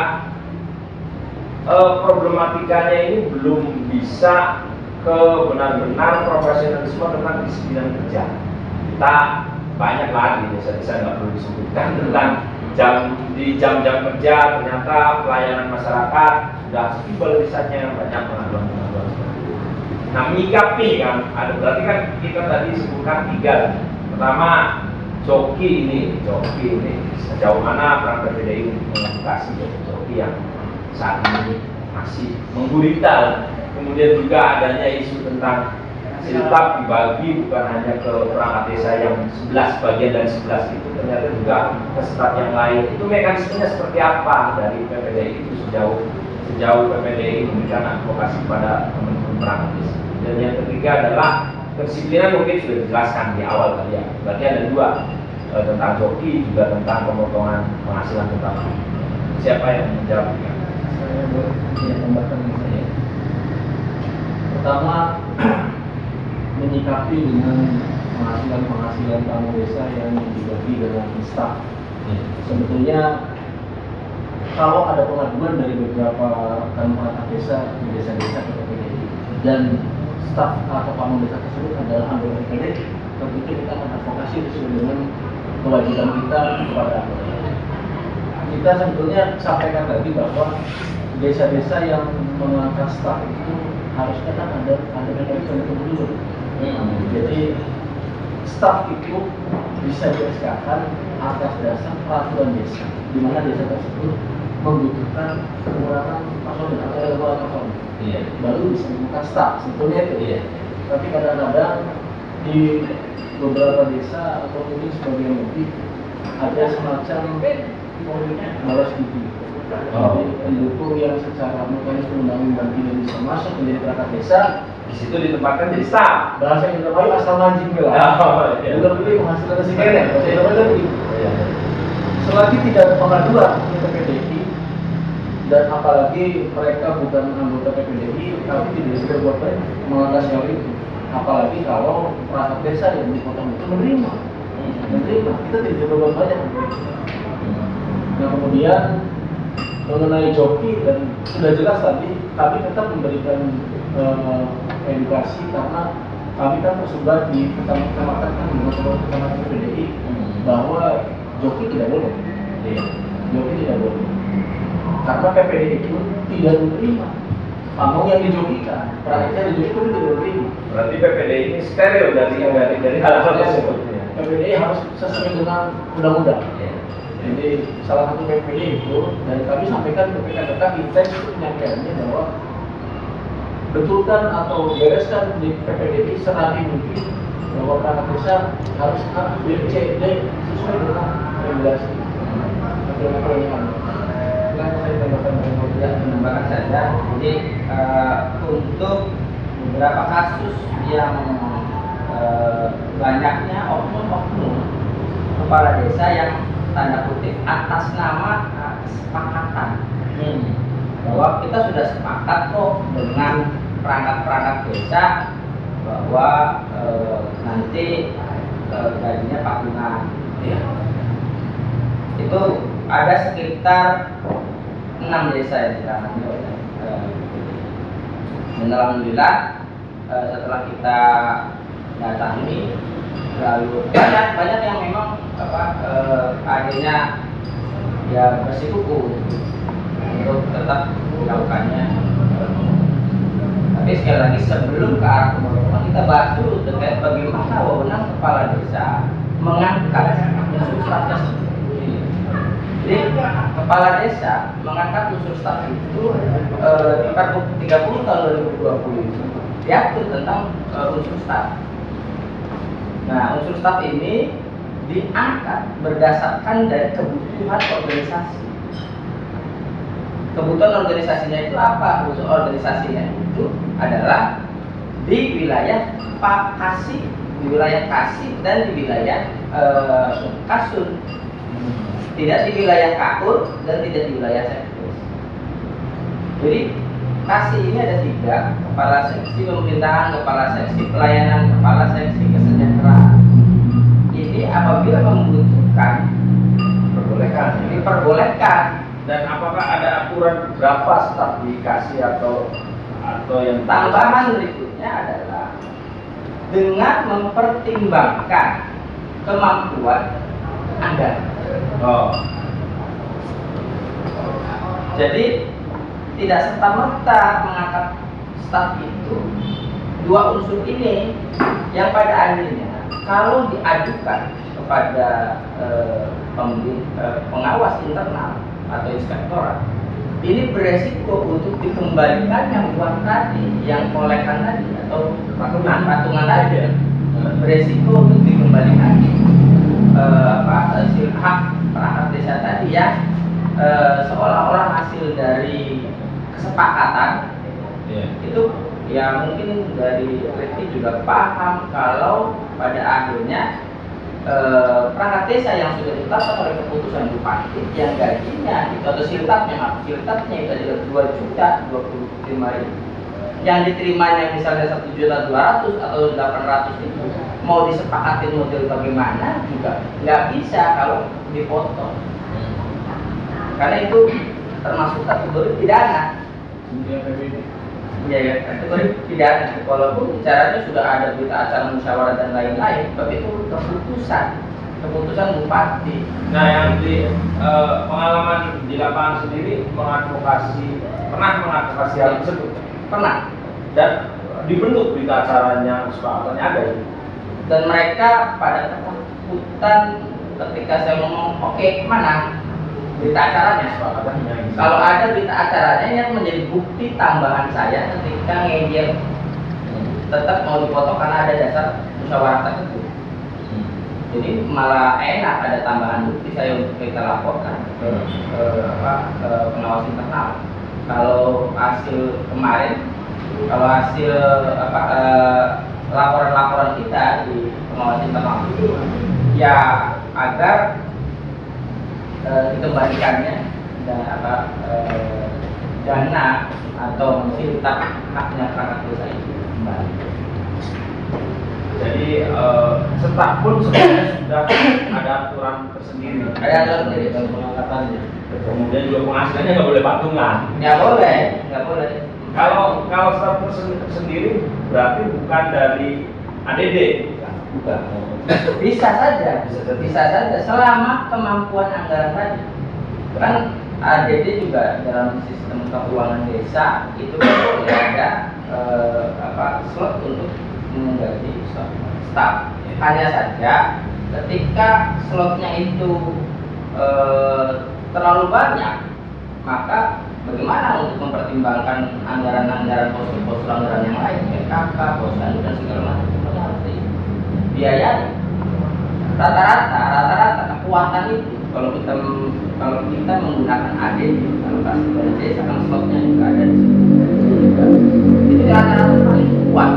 problematikanya ini belum bisa ke benar-benar profesionalisme tentang disiplin kerja. Kita banyak lagi desa-desa nggak perlu disebutkan tentang jam-jam kerja, ternyata pelayanan masyarakat sudah setibal desanya banyak pengaduan-pengaduan. Nah, menyikapi kan, ada berarti kan kita tadi sebutkan 3. Pertama, joki ini sejauh mana peran PPDI untuk mengedukasi joki yang saat ini masih menggurita. Kemudian juga adanya isu tentang siltap dibagi bukan hanya ke perangkat desa yang 11 bagian dari 11 itu, ternyata juga ke staf yang lain. Itu mekanismenya seperti apa dari PPDI itu sejauh PPDI memberikan advokasi pada teman-teman perangkat desa. Dan yang ketiga adalah kedisiplinan, mungkin sudah dijelaskan di awal tadi ya. Berarti ada 2, tentang joki juga tentang pemotongan penghasilan utama. Siapa yang menjawab? Saya boleh tambahkan saya. Pertama, menyikapi dengan penghasilan tamu desa yang dibagi dengan staf. Sebetulnya kalau ada pengaduan dari beberapa rekan perangkat desa di desa-desa ke PPDI dan staf atau tamu desa tersebut adalah anggota PPDI, tentu kita akan advokasi sesuai dengan kewajiban kita kepada anggota. Kita sebetulnya sampaikan tadi bahwa desa-desa yang mengangkat staf itu harusnya kan ada mekanisme dulu. Jadi staf itu bisa di-SK-kan atas dasar peraturan desa, di mana desa tersebut membutuhkan pengurangan personil atau level personil. Baru bisa mengangkat staf, sebetulnya itu. Tapi kadang-kadang di beberapa desa atau mungkin sebagian lebih ada semacam malas gigi. Jadi pendukung yang secara mekanisme undang-undang tidak bisa masuk menjadi perangkat desa, Di situ ditempatkan jadi staf. bahasa Indonesia asal mancing lah. Udah pilih penghasilan si kene, bahasa Indonesia begitu. Selagi tidak ada pengaduan ke PPDI dan apalagi mereka bukan anggota PPDI, tapi tidak bisa berbuat baik mengatasi hal itu. Apalagi kalau perangkat desa yang dipotong itu menerima, kita tidak bisa berbuat banyak. Nah, kemudian mengenai joki, dan sudah jelas tadi kami tetap memberikan edukasi karena kami kan tersebar di kecamatan kan di kecamatan PPDI bahwa joki tidak boleh. Joki tidak boleh. Karena PPDI itu tidak menerima panggung yang dijokikan, perangkat dijokikan itu tidak menerima. Berarti PPDI ini steril dari hal-hal tersebut. PPDI harus sesuai dengan undang-undang. Jadi salah satu PPDI itu, dan kami sampaikan ke rekan-rekan intens itu penyampaiannya bahwa betulkan atau bereskan di PPDI serati mungkin bahwa perangkat desa harus A, B, C, D sesuai dengan regulasi. Menambahkan saja, jadi untuk beberapa kasus yang banyaknya oknum-oknum kepala desa yang tanda kutip atas nama kesepakatan bahwa kita sudah sepakat kok dengan perangkat desa bahwa nanti gajinya patungan. Itu ada sekitar 6 desa yang ditangani oleh dan alhamdulillah setelah kita datangi, lalu banyak yang memang akhirnya ya bersikukuh untuk tetap dilakukannya. Tapi sekali lagi sebelum ke arah pemotongan, kita bahas dulu terkait bagaimana wewenang kepala desa mengangkat unsur staf tersebut. Jadi kepala desa mengangkat unsur staf itu di Pergub 30 tahun 2020 itu diatur tentang unsur staf. Nah, unsur staf ini diangkat berdasarkan dari kebutuhan organisasi. Kebutuhan organisasinya itu apa? Unsur organisasinya itu adalah di wilayah Kasih, di wilayah Kasih dan di wilayah Kasur. Tidak di wilayah Kaur dan tidak di wilayah Sekdes. Jadi kasih ini ada 3: kepala seksi pemerintahan, kepala seksi pelayanan, kepala seksi kesejahteraan. Ini apabila membutuhkan diperbolehkan. Dan apakah ada aturan berapa staf dikasih atau yang Tambahan berikutnya adalah dengan mempertimbangkan kemampuan Anda. Oh, Jadi tidak serta-merta mengangkat staf itu 2 unsur ini yang pada akhirnya kalau diajukan kepada pengawas internal atau inspektorat, ini beresiko untuk dikembalikan yang uang tadi, yang kolekan tadi atau patungan tadi, beresiko untuk dikembalikan hasil hak perangkat desa tadi ya, seolah-olah hasil dari kesepakatan. Itu ya mungkin dari Rifki juga paham kalau pada akhirnya perangkat desa yang sudah ditetapkan oleh keputusan bupati yang gajinya itu atau siltapnya itu adalah 2.025.000, yang diterimanya misalnya 1.200.000 atau 800 itu mau disepakatin model bagaimana juga nggak bisa kalau dipotong, karena itu termasuk kategori pidana. Ya, kategori pidana. Walaupun bicaranya sudah ada berita acara musyawarah dan lain-lain, tapi itu keputusan bupati. nah yang di pengalaman di lapangan sendiri pernah mengadvokasi hal tersebut Pernah. dan dibentuk berita acaranya, kesepakatannya ada ya? Dan mereka pada ketakutan ketika saya ngomong, oke, mana berita acaranya? Kesepakatannya gitu. Kalau ada berita acaranya yang menjadi bukti tambahan saya ketika ngejel tetap mau dipotong karena ada dasar musyawarah tersebut. Jadi malah enak ada tambahan bukti saya untuk kita laporkan ke pengawas internal. Kalau hasil kemarin, kalau hasil laporan-laporan kita di pengawas internal itu ya agar dikembalikannya dan dana atau siltap haknya perangkat desa itu kembali. Jadi staf pun sebenarnya sudah ada aturan tersendiri. Ada aturan sendiri dan pengangkatannya. Kemudian juga penghasilannya nggak boleh patungan. Nggak boleh. Kalau staf tersendiri berarti bukan dari ADD. Bukan. Bisa saja selama kemampuan anggaran tadi. Kan ADD juga dalam sistem keuangan desa itu boleh ada slot untuk mengganti staf. Hanya saja ketika slotnya itu terlalu banyak, maka bagaimana untuk mempertimbangkan anggaran-anggaran pos-pos anggaran yang lain, PKK, posyandu dan segala macam, semuanya harus dibiayai. Rata-rata kekuatan itu kalau kita menggunakan ADD, alokasi dana desa, kan slotnya juga ada di situ. Itu rata-rata paling kuat.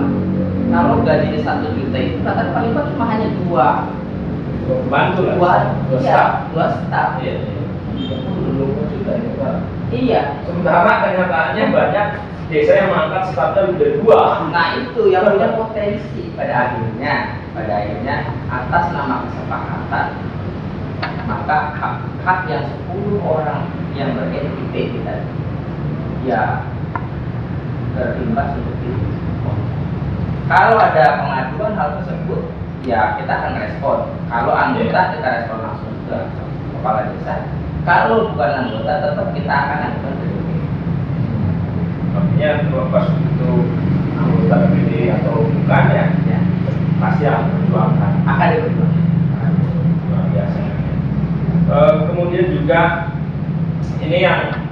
Kalau gajinya 1 juta itu rata-rata paling kuat cuma hanya 2 Bantu lah. dua staf. Iya. Sementara kenyataannya banyak desa yang mengangkat stafnya lebih dari 2. Nah itu yang punya potensi pada akhirnya atas nama kesepakatan, maka hak yang 10 orang yang ber-NIP tadi ya terimbas untuk itu. Kalau ada pengaduan hal tersebut, ya kita akan respon. Kalau anggota kita respon langsung ke kepala desa. Kalau bukan anggota, tetap kita akan ajukan ke DPD. Artinya terlepas itu anggota DPD atau bukan ya, pasti akan diperjuangkan. Akan diperjuangkan. Luar biasa. Kemudian juga ini yang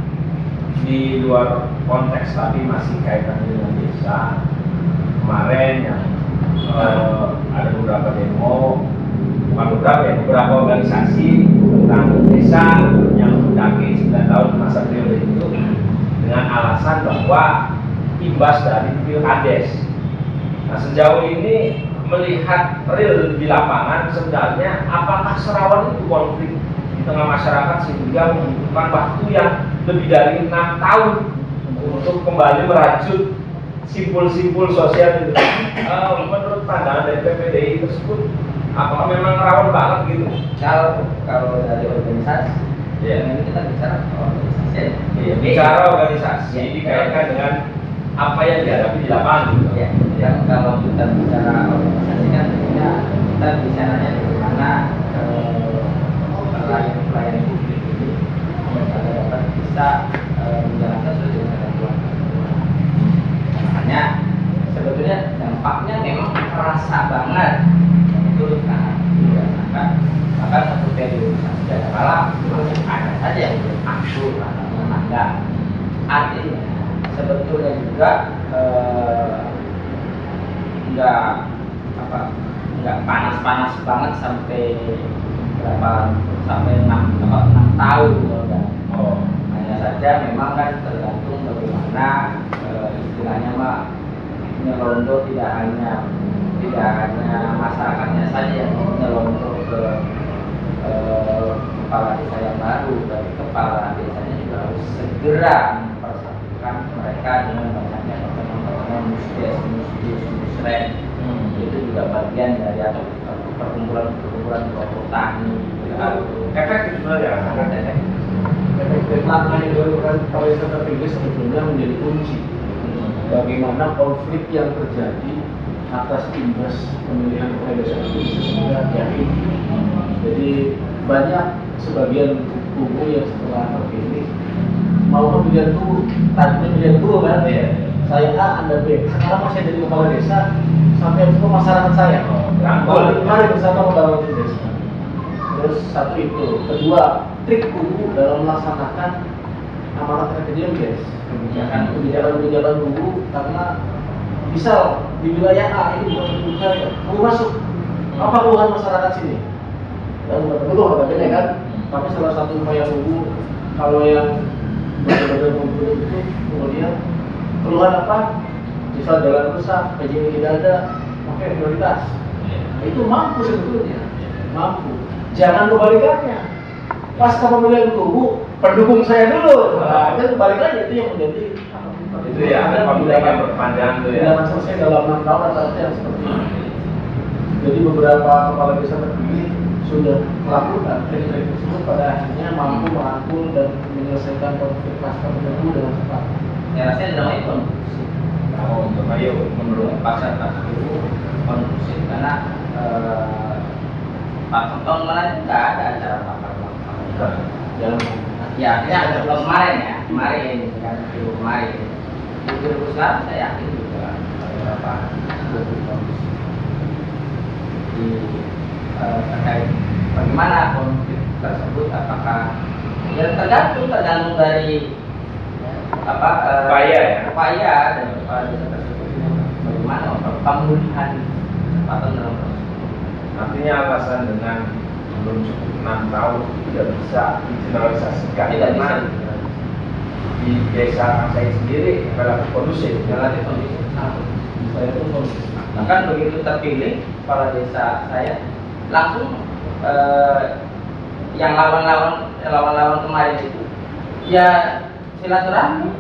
di luar konteks tapi masih kaitan dengan desa. Kemarin yang ada beberapa demo, beberapa organisasi tentang desa yang mendaki 9 tahun masa periode itu dengan alasan bahwa imbas dari pilkades. Nah sejauh ini melihat real di lapangan sebenarnya apakah serawan itu konflik di tengah masyarakat sehingga membutuhkan waktu yang lebih dari 6 tahun untuk kembali merajut simpul-simpul sosial itu. Menurut pandangan dari PPDI tersebut, apakah memang rawan banget gitu? Kalau dari organisasi, ini kita bicara organisasi. Bicara organisasi dikaitkan dengan apa yang dihadapi di lapangan. Kan kalau kita bicara organisasi kan kita bicaranya bagaimana pelayan publik ini dapat bisa menjalankan sesuai dengan ketentuan. Makanya sebetulnya dampaknya memang terasa banget, itu sangat dirasakan. Bahkan satu periode tidak kalah ada saja yang berangsur atau menanggang. Artinya sebetulnya juga nggak panas-panas banget sampai sampai 6 tahun hanya saja memang kan tergantung bagaimana istilahnya nyelondo tidak hanya masyarakatnya saja yang nyelondo ke kepala desa yang baru, tapi kepala desanya juga harus segera mempersatukan mereka dengan banyaknya pertemuan musrek. Itu juga bagian dari atau perkumpulan kelompok tani. Efektif sebenarnya, sangat efektif. Efektif langkah yang dilakukan oleh terpilih sebetulnya menjadi kunci bagaimana konflik yang terjadi atas imbas pemilihan kepala desa itu bisa segera diakhiri. Jadi banyak sebagian kubu yang setelah terpilih mau pemilihan tuh, tadinya pemilihan tuh kan, saya A, Anda B. Sekarang masih jadi kepala desa, sampai ke masyarakat saya. Mari bersama membangun desa. Terus satu itu, kedua, trik kubu dalam melaksanakan amanat presiden, guys. Kebijakan kubu, karena misal di wilayah A ini bukan kubu saya, kubu masuk. Apa keluhan masyarakat sini? Dan betul katanya kan. Tapi salah satu upaya kubu, kalau yang benar-benar kubu itu kemudian keluhan apa? Misal jalan rusak, PJJ tidak ada, pakai prioritas. Itu mampu sebetulnya, mampu. Jangan kebalikannya. Pas pemilihan kubu, pendukung saya dulu. Nah, itu kebalikannya, itu yang menjadi itu ya, ada pemilihan yang berpanjang tuh ya. Tidak selesai dalam 6 tahun atau yang seperti ini. Jadi beberapa kepala desa terpilih sudah melakukan trik-trik tersebut, pada akhirnya mampu merangkul dan menyelesaikan konflik pasca pemilu dengan cepat. Saya rasa namanya kondusif. Menurut pasar itu kondusif karena Pak Tong kemarin nggak ada acara apa-apa. Ya, akhirnya belum kemarin kan kemarin. Di 2011 saya yakin juga beberapa terkait bagaimana konflik tersebut, apakah ya tergantung dari upaya dan kepala desa tersebut bagaimana pemulihan kecepatan dalam proses. Artinya alasan dengan belum cukup 6 tahun tidak bisa digeneralisasikan. Tidak bisa. Di desa saya sendiri relatif kondusif. Saya pun kondusif. Bahkan begitu terpilih kepala desa saya langsung yang lawan kemarin itu ya silaturahmi,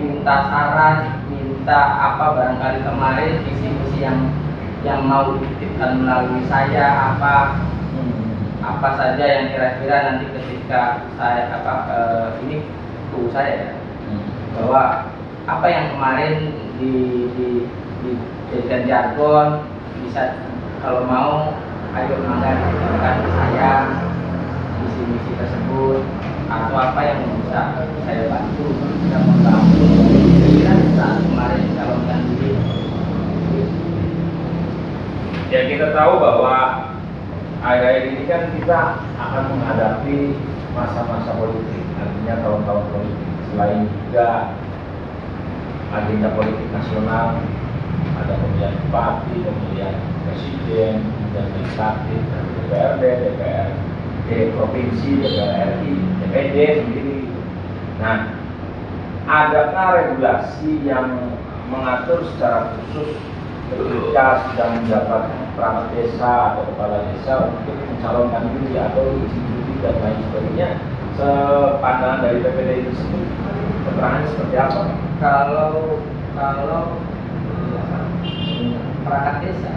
minta saran, minta apa barangkali kemarin visi-visi yang mau dititipkan melalui saya apa saja yang kira-kira nanti ketika saya ini tuh saya bahwa apa yang kemarin dijadikan jargon bisa kalau mau ayo mangga disampaikan ke saya misi-misi tersebut atau apa yang bisa saya bantu bisa membantu kira-kira saat kemarin calonkan diri. Ya kita tahu bahwa akhir-akhir ini kan kita akan menghadapi masa-masa politik, artinya tahun-tahun politik. Selain juga agenda politik nasional, ada pemilihan bupati, pemilihan presiden, dan legislatif, DPRD, DPRD provinsi, DPR RI, DPD sendiri. Nah, adakah regulasi yang mengatur secara khusus ketika sedang menjabat perangkat desa atau kepala desa untuk mencalonkan diri atau izin cuti dan lain sebagainya, sepandangan dari PPDI tersebut keterangannya seperti apa? Kalau perangkat desa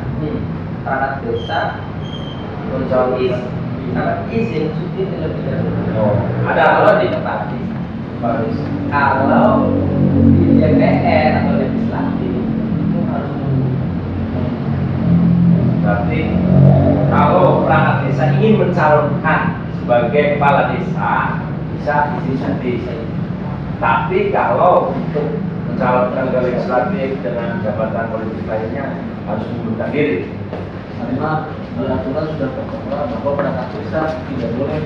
Mencalonkan izin cuti terlebih dahulu. Oh, ada Kalau di tempat kalau di DPR atau legislatif itu harus menunggu. Berarti kalau perangkat desa ingin mencalonkan sebagai kepala desa bisa izin cuti. Tapi kalau untuk mencalonkan ke legislatif dengan jabatan politik lainnya harus mengundurkan diri. Karena di aturan sudah tertera bahwa perangkat desa tidak boleh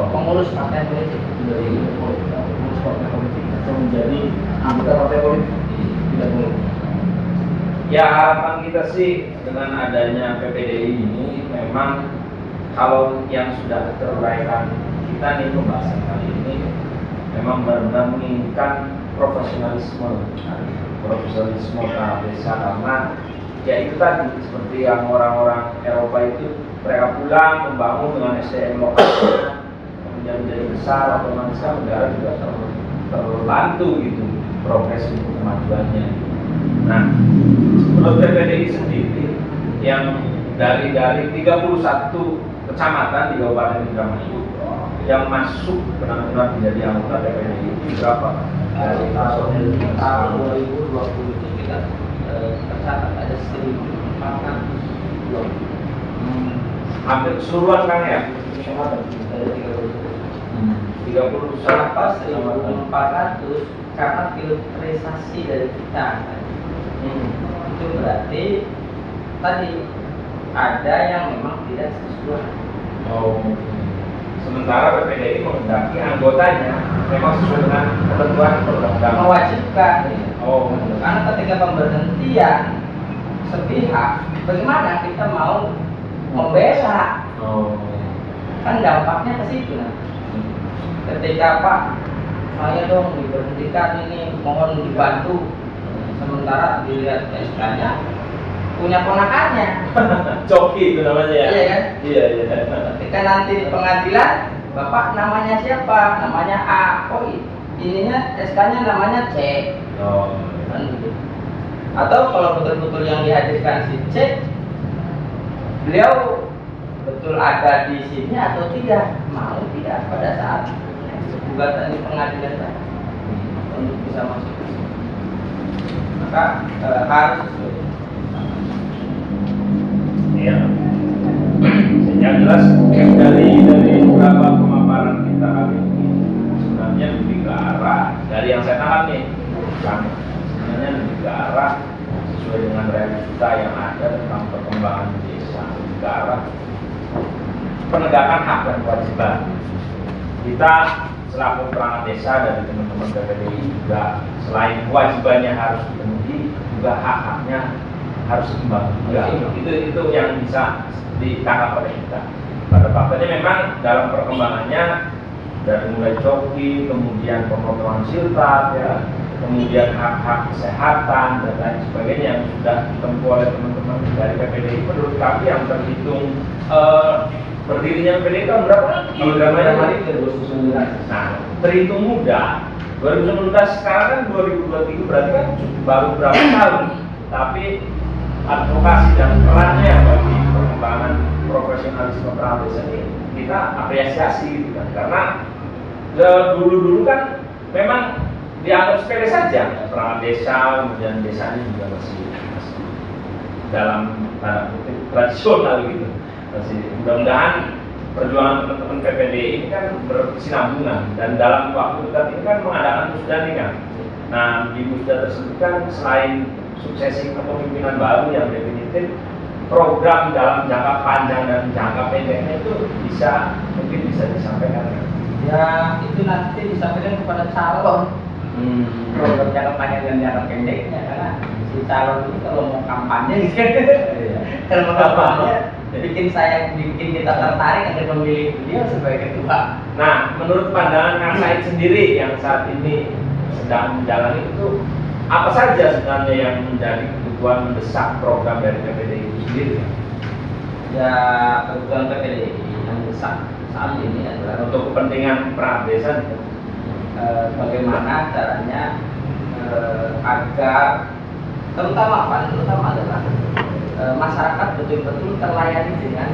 Pengurus partai politik menjadi pengurus partai politik atau menjadi anggota partai politik, tidak boleh. Ya, harapan kita sih dengan adanya PPDI ini memang kalau yang sudah teruraikan kita nih pembahasan kali ini memang benar-benar menginginkan profesionalisme perangkat desa, karena ya itu tadi seperti yang orang-orang Eropa itu mereka pulang membangun dengan SDM lokalnya kemudian menjadi besar, otomatis kan negara juga terbantu gitu progres untuk kemajuannya. Nah, menurut PPDI sendiri yang dari 31 kecamatan di Kabupaten Indramayu yang masuk benar-benar menjadi anggota PPDI itu berapa? Dari tahun 2020 itu kita tercatat ada 1.420. Hampir keseluruhan kan ya? Ada 30. 30 Kenapa 1.400? Karena filterisasi dari kita. Itu berarti tadi ada yang memang tidak sesuai. Oh. Sementara PPDI menghendaki anggotanya memang sesuai dengan ketentuan perundang-undangan. Mewajibkan. Oh. Karena ketika pemberhentian sepihak, bagaimana kita mau membela? Oh. Kan dampaknya ke situ. Ketika Pak, saya dong diberhentikan ini, mohon dibantu. Sementara dilihat SK-nya punya ponakannya. Coki itu namanya ya? Iya kan? Iya, iya. Ketika nanti di pengadilan, Bapak namanya siapa? Namanya A. Oh, ininya SK-nya namanya C. Oh. Kan gitu. Atau kalau betul-betul yang dihadirkan si C, beliau betul ada di sini atau tidak, mau tidak pada saat gugatan di pengadilan tadi untuk bisa masuk ke sini. Maka harus sesuai. Iya. Yang jelas dari beberapa pemaparan kita kali ini sebenarnya lebih ke arah dari yang saya tangkap nih, sebenarnya lebih ke arah sesuai dengan realita yang ada tentang perkembangan desa, lebih ke arah penegakan hak dan kewajiban. Kita selaku perangkat desa dari teman-teman PPDI juga selain kewajibannya harus dipenuhi, juga hak-haknya harus seimbang juga. Itu yang bisa ditangkap oleh kita. Pada faktanya memang dalam perkembangannya dari mulai coki, kemudian pemotongan siltap, ya, kemudian hak-hak kesehatan dan lain sebagainya yang sudah ditempuh oleh teman-teman dari PPDI, menurut kami yang terhitung berdirinya PPDI tahun berapa? Nah, terhitung muda. 2019 sekarang kan 2023 berarti kan baru berapa tahun, tapi advokasi dan perannya bagi pengembangan profesionalisme perangkat desa ini kita apresiasi gitu kan, karena dulu kan memang dianggap sepele saja perangkat desa, kemudian desanya juga masih dalam tanda kutip tradisional gitu. Masih mudah-mudahan perjuangan teman-teman PPDI ini kan berkesinambungan dan dalam waktu dekat ini kan mengadakan musda nih kan. Nah, di musda tersebut kan selain suksesi kepemimpinan baru yang definitif, program dalam jangka panjang dan jangka pendeknya itu mungkin bisa disampaikan. Ya, itu nanti disampaikan kepada calon. Program jangka panjang dan jangka pendeknya, karena si calon ini kalau mau kampanye gitu kan, kalau mau kampanye bikin kita tertarik agar memilih beliau sebagai ketua. Nah, menurut pandangan Kang Said sendiri yang saat ini sedang menjalani itu apa saja sebenarnya yang menjadi kebutuhan mendesak program dari PPDI itu sendiri? Ya, kebutuhan PPDI yang mendesak saat ini adalah untuk kepentingan perangkat desa. bagaimana caranya agar terutama adalah masyarakat betul-betul terlayani dengan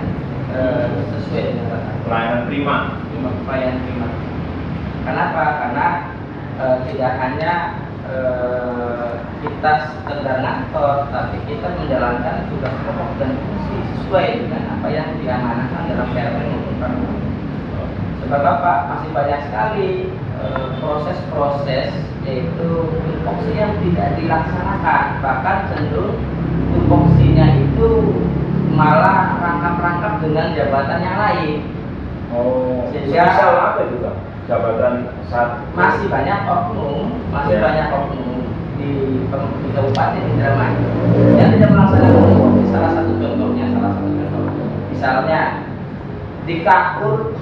sesuai dengan Pelayanan prima. pelayanan prima. Kenapa? Karena tidak hanya kita sekedar ngantor, tapi kita menjalankan tugas pokok dan fungsi sesuai dengan apa yang diamanahkan dalam PRN maupun Permen. Sebab apa? Masih banyak sekali proses-proses yaitu tupoksi yang tidak dilaksanakan, bahkan cenderung tupoksinya itu malah rangkap-rangkap dengan jabatan yang lain. Oh, Sehingga misal apa itu Bang? Jabatan saat masih banyak oknum di kabupaten Indramayu yang tidak melaksanakan tupoksi. Salah satu contoh, misalnya di KAUR,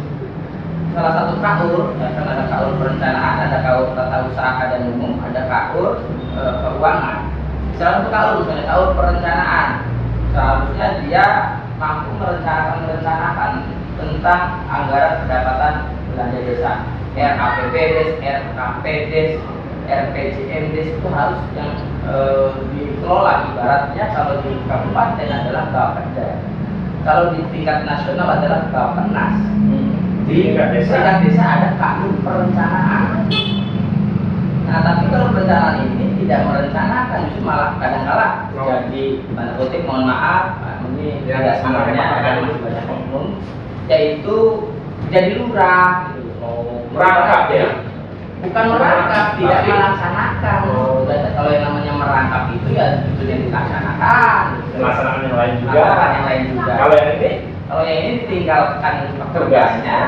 salah satu KAUR, ya, kan ada KAUR perencanaan, ada KAUR tata usaha dan umum, ada KAUR keuangan. Salah satu KAUR, misalnya KAUR perencanaan, seharusnya dia mampu merencanakan tentang anggaran pendapatan belanja desa, RAPBDes, RKPDes, RPJMDes itu harus yang dikelola. Ibaratnya kalau di kabupaten adalah Bapeda, kalau di tingkat nasional adalah Bappenas. Di tingkat desa ada KAUR perencanaan. Nah, tapi kalau perencanaan ini tidak merencanakan, justru malah kadang-kala jadi tanda kutip, mohon maaf, ini tidak sebenarnya ada masih banyak oknum, yaitu jadi lurah. merangkap ya? Bukan merangkap, tidak melaksanakan. Kalau yang namanya merangkap itu ya itu yang dilaksanakan. Pelaksanaan yang lain juga. Pelaksanaan yang lain juga. Kalau yang ini ditinggalkan pekerjaannya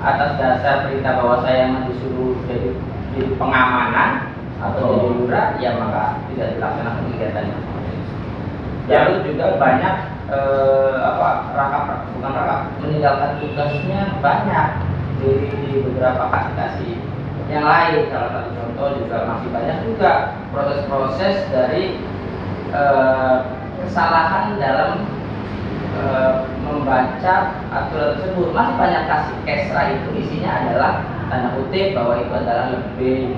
atas dasar perintah bahwa saya disuruh jadi pengamanan atau jadi lurah, ya maka tidak dilaksanakan kegiatannya. Lalu juga banyak meninggalkan tugasnya banyak di beberapa kasih yang lain. Salah satu contoh juga masih banyak juga proses-proses dari kesalahan dalam membaca aturan tersebut. Masih banyak kasih kesra itu isinya adalah tanda kutip bahwa itu adalah lebih.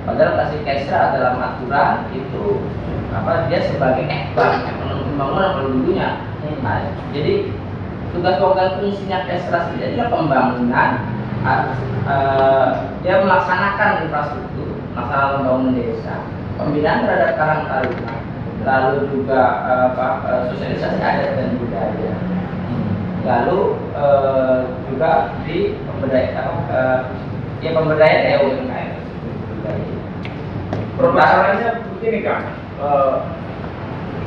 Padahal kasih kesra dalam aturan itu dia sebagai ekonomi pembangunan pada dulunya. Nah, jadi tugas pokok dan fungsinya kesra sendiri adalah pembangunan. Dia melaksanakan infrastruktur, masalah pembangunan desa, pembinaan terhadap karang taruna, lalu juga sosialisasi adat dan budaya, lalu juga di pemberdayaan UMKM. permasalahannya begini Kang,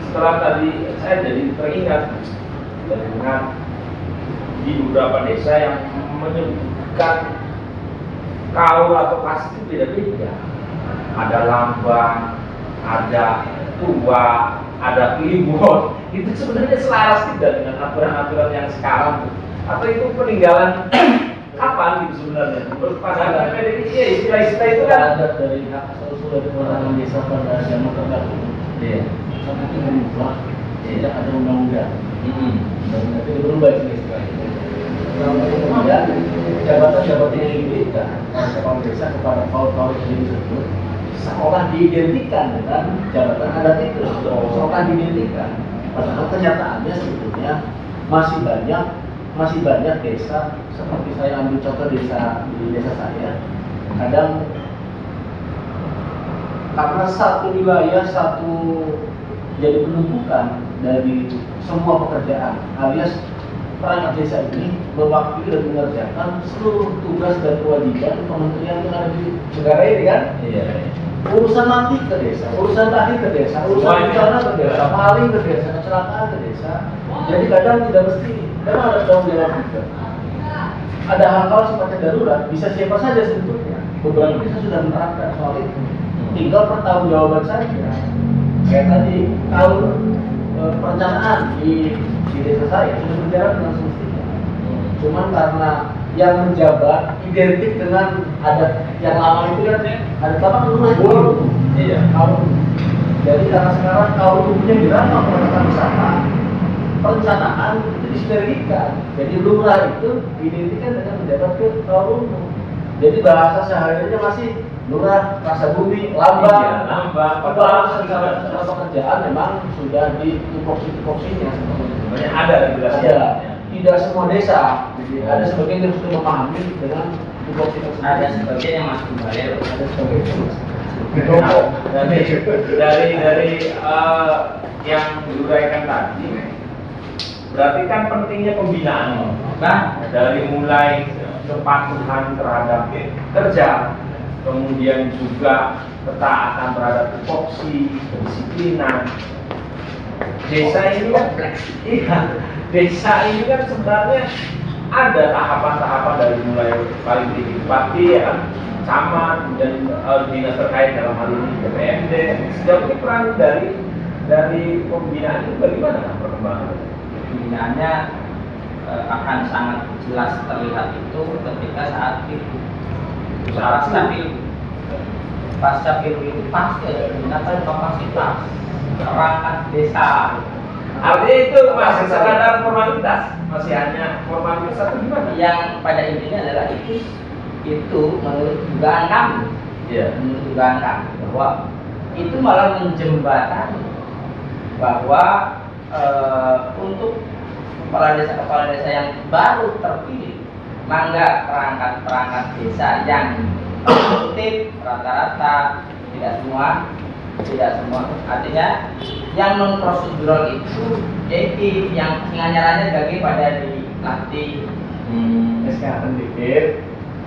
setelah tadi saya jadi teringat dengan di beberapa desa yang menyebutkan KAUR atau KAS itu beda-beda. Ada lambang, ada tua, ada kliwon. Itu sebenarnya selaras tidak dengan aturan-aturan yang sekarang? Atau itu peninggalan kapan gitu sebenarnya? Perpasangan PDI, istilah-istilah itu kan ada dari hak asal usul dari orang desa pada zaman terdahulu. iya. Sampai itu berubah, tidak ada undang-undang. Dan itu berubah istilah itu. Kemudian jabatan-jabatan yang diberikan kepala desa kepada kaum ini tersebut seolah diidentikan dengan jabatan adat itu, seolah diidentikan. Padahal kenyataannya sebetulnya masih banyak desa, seperti saya ambil contoh desa di desa saya, kadang karena satu wilayah jadi penumpukan dari semua pekerjaan, alias perangkat desa ini mewakili dan mengerjakan seluruh tugas dan kewajiban kementerian yang ada di negara ini kan? Iya. Urusan mati ke desa, urusan tadi ke desa, urusan bencana ke desa, maling ke desa, kecelakaan ke desa. Jadi kadang tidak mesti, karena ada tanggung jawab juga. Ada hal-hal sifatnya darurat, bisa siapa saja sebetulnya. Beberapa desa sudah menerapkan soal itu. Tinggal pertanggungjawaban saja. Kayak tadi KAUR perencanaan di desa saya sudah berjalan dengan semestinya. Cuman karena yang menjabat identik dengan adat yang lama itu kan ada apa dulu Iya. KAUR. Jadi karena sekarang KAUR itu punya dirangkap perencanaan bersama, perencanaan itu disinergikan. Jadi lurah itu identikkan dengan menjabat ke KAUR. Jadi bahasa sehari-harinya masih lurah, rasa bumi, lambang. Iya, lambang. Padahal secara pekerjaan memang sudah di tupoksi-tupoksinya Sebenarnya ada regulasi. ada. Tidak semua desa, jadi ada sebagian yang sudah memahami dengan tupoksi tersebut. Ada sebagian yang masih balik. Ada sebagian. Nah, dari yang diuraikan tadi, berarti kan pentingnya pembinaan. Nah, Dari mulai kepatuhan terhadap kerja, kemudian juga ketaatan terhadap tupoksi, kedisiplinan. Desa ini kan, desa ini kan sebenarnya ada tahapan-tahapan dari mulai paling tinggi bupati, ya kan, camat, dan dinas terkait dalam hal ini DPRD. Sejauh ini peran dari pembinaan itu bagaimana kan perkembangan? pembinaannya akan sangat jelas terlihat itu ketika saat itu pasca pilu itu pasti ada peminatan kapasitas perangkat desa. Artinya itu masih sekadar formalitas, masih hanya formalitas atau gimana? Yang pada intinya adalah itu menurut dugaan kami, menurut dugaan kami bahwa itu malah menjembatani bahwa untuk kepala desa yang baru terpilih, mangga perangkat desa yang aktif rata-rata, tidak semua, artinya yang non prosedural itu jadi yang penganyarannya bagi pada dilatih, SKN dikit.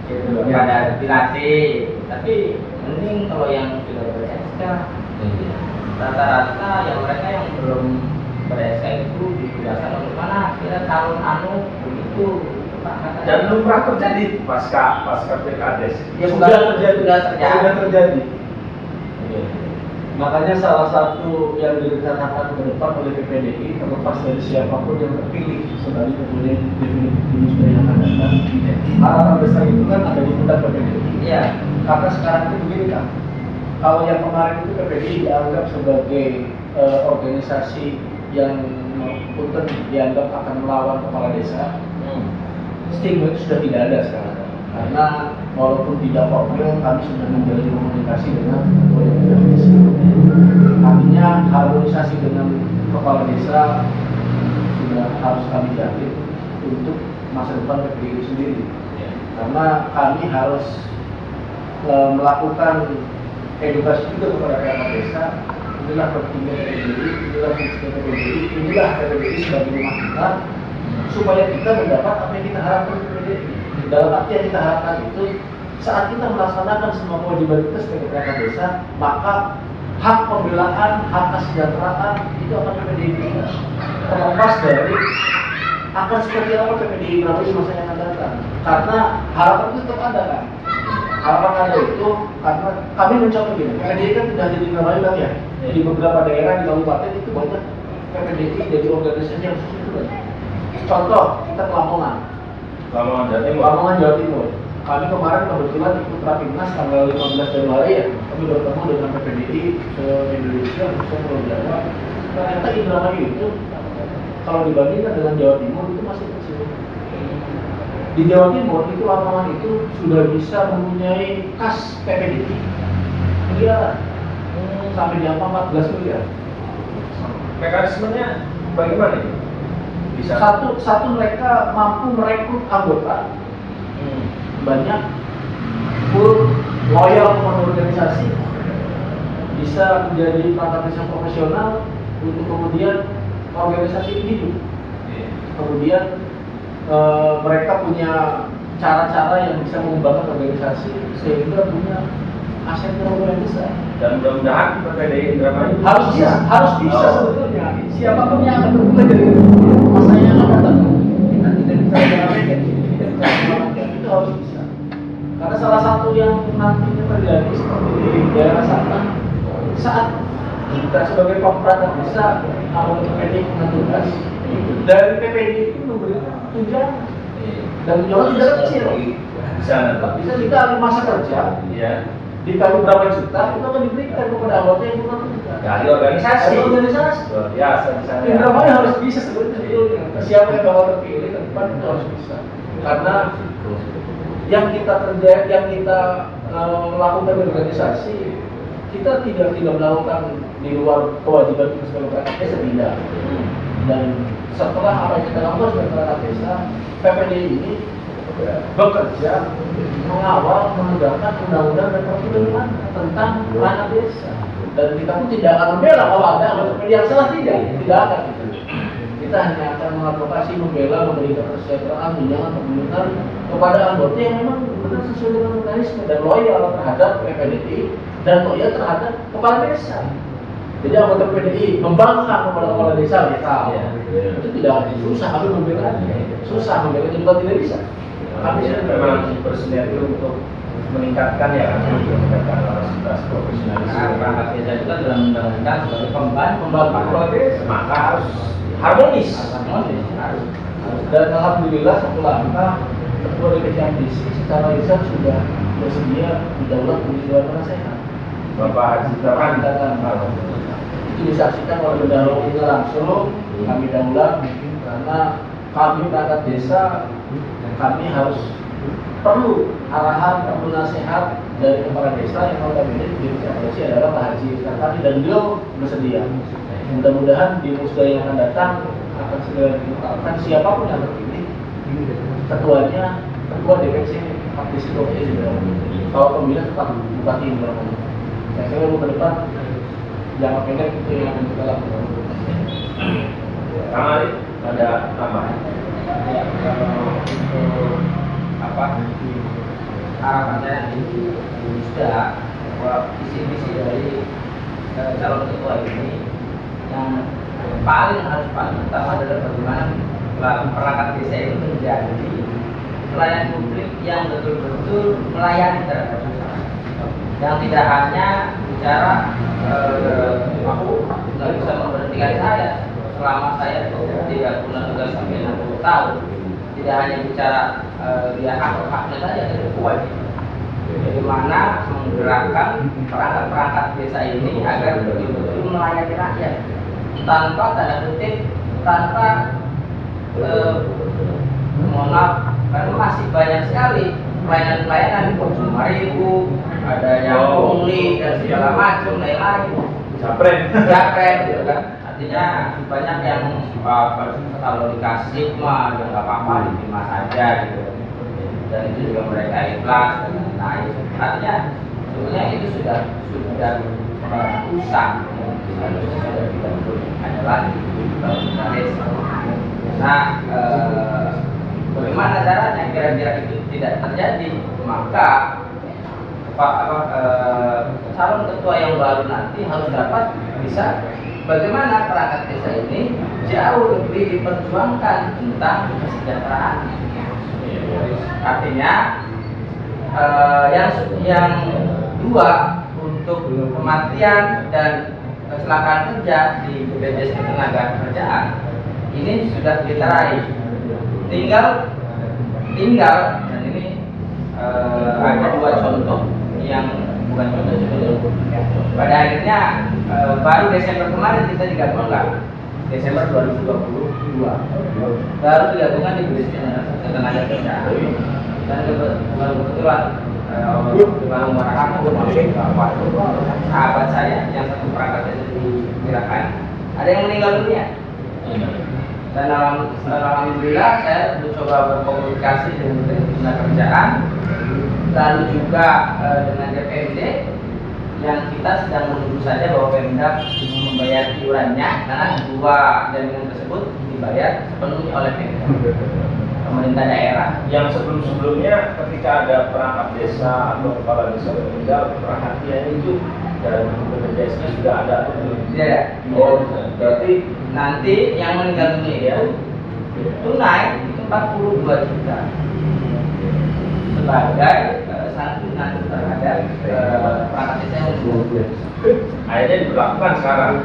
gitu, pada dilatih. Tapi mending kalau yang sudah ber-SK, rata-rata yang mereka yang belum ber-SK itu ditugaskan untuk mana? Kira calon anu begitu. Dan lumrah terjadi pasca PKD. Ya, Sudah terjadi. Sudah terjadi. Makanya salah satu yang direncanakan ke depan oleh PPDI, terlepas dari siapapun yang terpilih sebagai kemudian definitif yang akan datang, harapan besar itu kan ada di pundak PPDI. Iya. Karena sekarang itu begini kan, kalau yang kemarin itu PPDI dianggap sebagai organisasi yang punten dianggap akan melawan kepala desa, stigma itu sudah tidak ada sekarang. Karena walaupun tidak formal, kami sudah menjalin komunikasi dengan ketua DPR desa. Artinya harmonisasi dengan kepala desa sudah harus kami jalin untuk masa depan PPDI sendiri. Karena kami harus melakukan edukasi juga kepada perangkat desa. Inilah pentingnya PPDI, inilah fungsi PPDI, inilah PPDI sebagai rumah kita, supaya kita mendapat apa yang kita harapkan PPDI. Dalam arti yang kita harapkan itu, saat kita melaksanakan semua kewajiban kita sebagai perangkat desa, maka hak pembelaan, hak kesejahteraan itu akan PPDI kita. Terlepas dari akan seperti apa PPDI berapa di masa yang akan datang. Karena harapan itu tetap ada kan. Harapan ada itu karena kami mencontoh gini, PPDI kan tidak jadi Indramayu ya. Di beberapa daerah di kabupaten itu banyak PPDI jadi organisasi yang khusus itu kan. Contoh kita ke Lamongan Jawa Timur. Kami kemarin kebetulan ikut Rapimnas tanggal 15 Januari ya. Kami bertemu dengan PPDI se-Indonesia khususnya Pulau Jawa. Ternyata Indramayu itu kalau dibandingkan dengan Jawa Timur itu masih kecil. Di Jawa Timur itu Lamongan itu sudah bisa mempunyai kas PPDI miliaran, sampai di angka 14 miliar. Mekanismenya bagaimana itu? Bisa Satu mereka mampu merekrut anggota banyak, full loyal kepada organisasi, bisa menjadi perangkat desa profesional untuk kemudian organisasi ini hidup. Kemudian mereka punya cara-cara yang bisa mengembangkan organisasi sehingga punya aset yang lumayan besar. Dan mudah-mudahan PPDI Indramayu harus bisa sebetulnya. Siapapun yang akan berbuat dari masa yang akan datang, kita tidak bisa mengamalkan, tidak bisa mengamalkan, itu harus bisa. Karena salah satu yang nantinya terjadi seperti di daerah sana, saat kita sebagai pemerintah bisa anggota PPDI mengaturkan, dari PPDI itu memberikan tunjangan, dan tunjangan tidak kecil. Bisa dikali masa kerja. Iya. Dikali berapa juta itu akan diberikan kepada anggota yang menentukan. Dari organisasi. Luar biasa di sana. Indramayu harus bisa sebetulnya. Siapa yang bakal terpilih ke depan itu harus bisa. Karena yang kita kerja, yang kita lakukan di organisasi, kita tidak melakukan di luar kewajiban kita sebagai perangkat desa, tidak. Dan setelah apa yang kita lakukan sebagai perangkat desa, PPDI ini bekerja mengawal, menegakkan undang-undang dan peraturan tentang perangkat desa. Dan kita pun tidak akan membela kalau ada anggota yang salah, tidak akan. Kita hanya akan mengadvokasi, membela, memberikan kesejahteraan, tunjangan, pemerintahan kepada anggota yang memang benar sesuai dengan mekanisme dan loyal terhadap PPDI dan loyal terhadap kepala desa. Jadi anggota PPDI membangkang kepada kepala desa, itu tidak susah, kami membela, susah membela juga tidak bisa. Kami memang bersinergi untuk meningkatkan ya kan, meningkatkan kapasitas profesionalisme. Karena perangkat desa itu kan dalam undang-undang sebagai pembantu kepala desa, maka harus harmonis. Dan alhamdulillah setelah kita ketua DPC Ambisi secara lisan sudah bersedia didaulat menjadi dewan penasehat. Bapak Haji Taman itu disaksikan oleh bendahara ini langsung kami daulat karena kami perangkat desa, kami harus perlu arahan, perlu nasihat dari kepala desa yang notabene di adalah Pak Haji Kartani, dan beliau bersedia. Mudah-mudahan di musda yang akan datang akan segera ditetapkan siapapun yang terpilih ketuanya, ketua DPC Ambisi Provinsi Sudah. Kalau pemilihan tetap Bupati Indramayu. Saya kira ke depan jangka pendek itu yang akan kita lakukan. Kang Ali ada tambahan? Ya, kalau untuk apa harapan saya di musda bahwa visi-visi dari calon ketua ini yang paling utama adalah bagaimana perangkat desa itu menjadi pelayan publik yang betul-betul melayani terhadap masyarakat, yang tidak hanya bicara aku nggak bisa memberhentikan saya selama saya 3 bulan sampai 60 tahun, tidak hanya bicara dia hak-haknya saja, tapi kewajiban. Bagaimana menggerakkan perangkat-perangkat desa ini agar betul-betul melayani rakyat tanpa tanda kutip, tanpa mohon maaf, karena masih banyak sekali pelayanan-pelayanan cuma ribu, ada yang pungli dan segala macam lain-lain, japret gitu kan. Artinya banyak yang kalau dikasih mah ya nggak apa-apa, diterima saja gitu, dan itu juga mereka ikhlas dan lain-lain. Artinya sebenarnya itu sudah usang, harusnya sudah tidak ada lagi di desa. Nah, bagaimana caranya kira-kira itu tidak terjadi? Maka calon ketua yang baru nanti harus dapat bisa bagaimana perangkat desa ini jauh lebih diperjuangkan tentang kesejahteraan. Artinya yang dua untuk kematian dan kecelakaan kerja di BPJS Ketenagakerjaan ini sudah diterai. Tinggal dan ini ada 2 contoh yang bukan contoh sebelum. Pada akhirnya baru Desember kemarin kita digabungkan, Desember 2022 baru digabungkan di BPJS Ketenagakerjaan, dan kebetulan sahabat saya yang satu perangkat desa dikirakan ada yang meninggal dunia, dan alhamdulillah saya mencoba berkomunikasi dengan Ketenagakerjaan, lalu juga dengan DPMD yang kita sedang menunggu saja bahwa Pemda membayar iurannya, karena 2 jaminan tersebut dibayar sepenuhnya oleh Pemda, pemerintah daerah. Yang sebelum-sebelumnya ketika ada perangkat desa atau kepala desa meninggal, perhatian itu dan BPJS-nya sudah ada atau belum? Tidak ada. Oh, berarti nanti yang meninggal dunia itu tunai itu 42 juta sebagai santunan terhadap perangkat desa yang sudah akhirnya diberlakukan sekarang.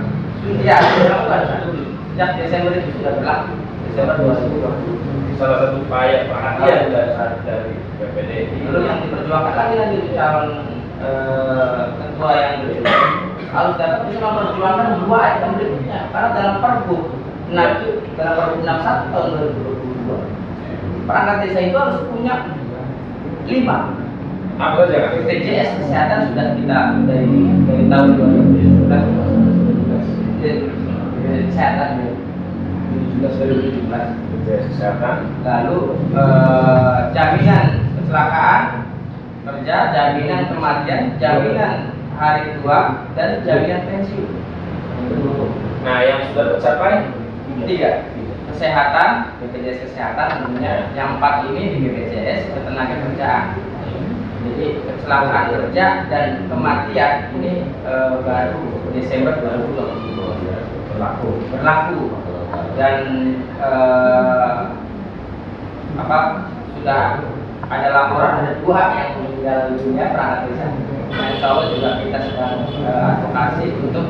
ya diberlakukan sejak Desember itu sudah berlaku, Desember 2020. Salah satu upaya perhatian dari BPD. Lalu yang diperjuangkan lagi itu calon ketua yang berikutnya harus dapat bisa memperjuangkan 2 item berikutnya, karena dalam Pergub 61 tahun 2022 perangkat desa itu harus punya Apa saja kan? BPJS kesehatan sudah kita dari tahun 2017 kesehatan 2017 BPJS kesehatan. lalu jaminan kecelakaan kerja, jaminan kematian, jaminan hari tua, dan jaminan pensiun. Nah, yang sudah tercapai 3 kesehatan, BPJS kesehatan tentunya. Yang 4 ini di BPJS ketenaga kerjaan. Jadi kecelakaan kerja dan kematian ini baru Desember 2020 berlaku dan sudah ada laporan ada 2 yang meninggal dunia perangkat desa. Nah, insya Allah juga kita sedang advokasi untuk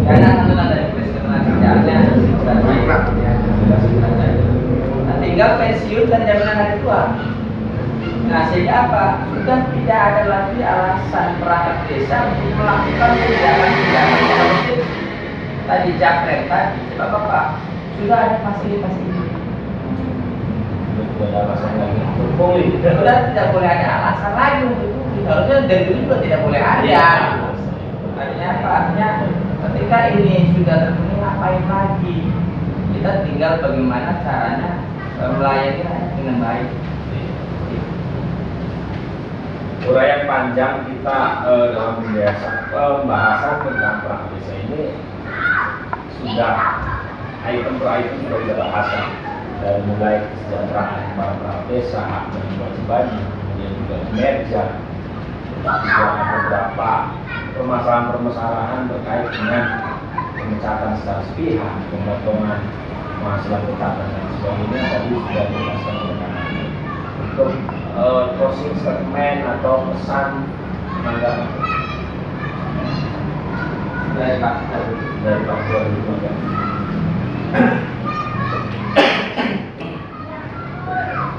dana santunan dari ketenagakerjaannya sudah cair, ya, sudah cair. Nah, tinggal pensiun dan jaminan hari tua. Nah, sehingga apa? Sudah tidak ada lagi alasan perangkat desa untuk melakukan tindakan-tindakan yang mungkin tadi jakret tadi. Sebab apa? Sudah ada fasilitas ini. Sudah ada alasan lagi untuk pulih. Sudah tidak boleh ada alasan lagi untuk itu. Harusnya dari dulu juga tidak boleh ada. Artinya apa? Artinya ketika ini sudah terpenuhi, ngapain lagi? Kita tinggal bagaimana caranya melayani rakyat dengan baik. Uraian panjang kita dalam pembahasan tentang perangkat desa ini sudah item per item sudah kita bahas, dari mulai kesejahteraan para perangkat desa, hak dan kewajibannya, kemudian juga kinerja, juga beberapa permasalahan-permasalahan terkait dengan pemecatan secara sepihak, pemotongan penghasilan tetap dan lain sebagainya tadi sudah dijelaskan oleh Kang Andi. Untuk closing statement atau pesan menanggapi dari Pak Ketua juga.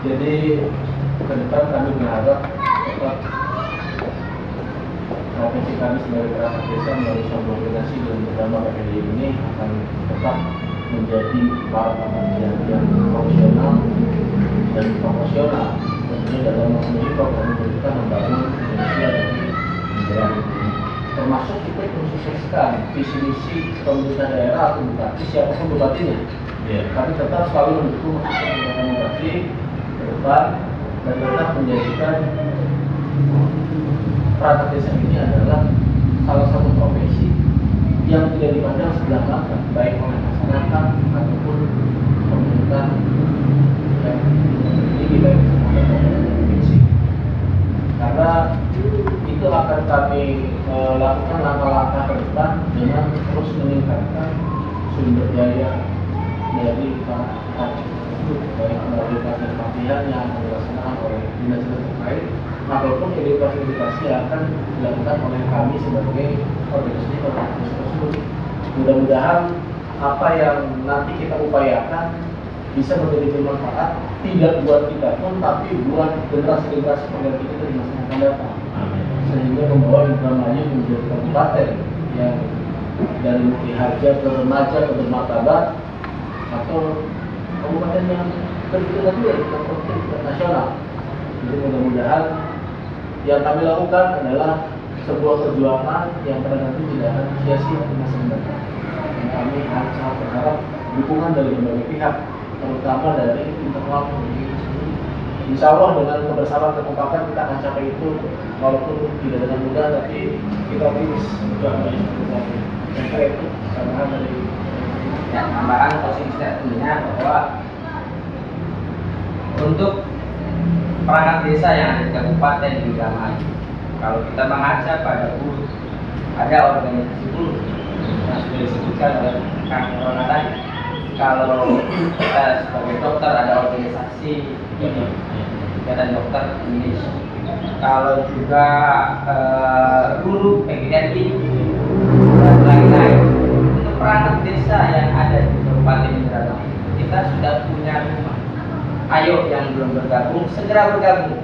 Jadi ke depan kami berharap provinsi kami sebagai perangkat desa melalui suatu organisasi dan bersama PPD ini akan tetap menjadi para pembantu yang profesional dan proporsional tentunya dalam memenuhi program kita membangun Indonesia dari negara ini. Termasuk kita mensukseskan visi misi pemerintah daerah atau bupati siapapun bupatinya. Kami tetap selalu mendukung demokrasi ke depan dan tetap menjadikan perangkat desa ini adalah salah satu profesi yang tidak dipandang sebelah mata baik oleh masyarakat ataupun pemerintah yang tinggi baik provinsi. Karena itu akan kami lakukan langkah-langkah ke depan dengan terus meningkatkan sumber daya dari para tersebut baik melalui pelatihan yang dilaksanakan oleh dinas terkait maupun edukasi yang akan dilakukan oleh kami sebagai organisasi tersebut. Mudah-mudahan apa yang nanti kita upayakan bisa menjadi bermanfaat tidak buat kita pun tapi buat generasi-generasi pengganti kita di masa yang akan datang. Sehingga membawa Indramayu menjadi kabupaten yang dari multiharja ke remaja ke bermartabat atau kabupaten yang berdikari ke nasional. Jadi mudah-mudahan yang kami lakukan adalah sebuah perjuangan yang pada nanti tidak akan sia-sia di masa mendatang. Dan kami sangat berharap dukungan dari berbagai pihak, terutama dari internal komisi. Insya Allah dengan kebersamaan kekompakan kita akan capai itu, walaupun tidak dengan mudah, tapi kita optimis perjuangan ini mencapai. Yang kira itu tambahan dari tambahan closing statementnya bahwa untuk perangkat desa yang ada di Kabupaten Indramayu, kalau kita mengaca pada buruh, ada organisasi buruh yang sudah disebutkan oleh Kang Rona tadi. Kalau kita sebagai dokter ada organisasi ini, Ikatan Dokter Indonesia. Kalau juga guru PGRI dan lain-lain. Untuk perangkat desa yang ada di Kabupaten Indramayu, kita sudah punya rumah. Ayo yang belum bergabung segera bergabung.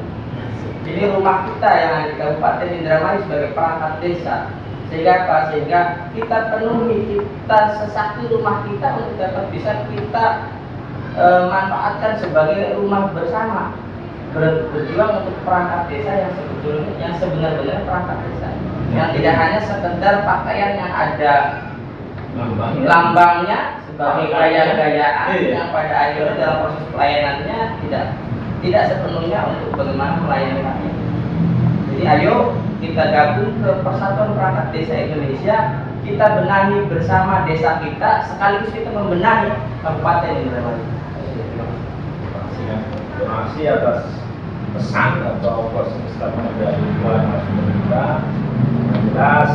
Ini rumah kita yang ada di Kabupaten Indramayu sebagai perangkat desa. Sehingga apa? Sehingga kita penuhi, kita sesaki rumah kita untuk dapat bisa kita manfaatkan sebagai rumah bersama. berjuang untuk perangkat desa yang sebenar-benar perangkat desa, yang tidak hanya sekedar pakaian yang ada lambangnya sebagai gaya-gayaan yang pada akhirnya dalam proses pelayanannya tidak sepenuhnya untuk bagaimana melayani rakyat. Jadi ayo kita gabung ke Persatuan Perangkat Desa Indonesia, kita benahi bersama desa kita, sekaligus kita membenahi Kabupaten Indramayu. Terima kasih atas pesan atau proses statement dari dua narasumber kita. Yang jelas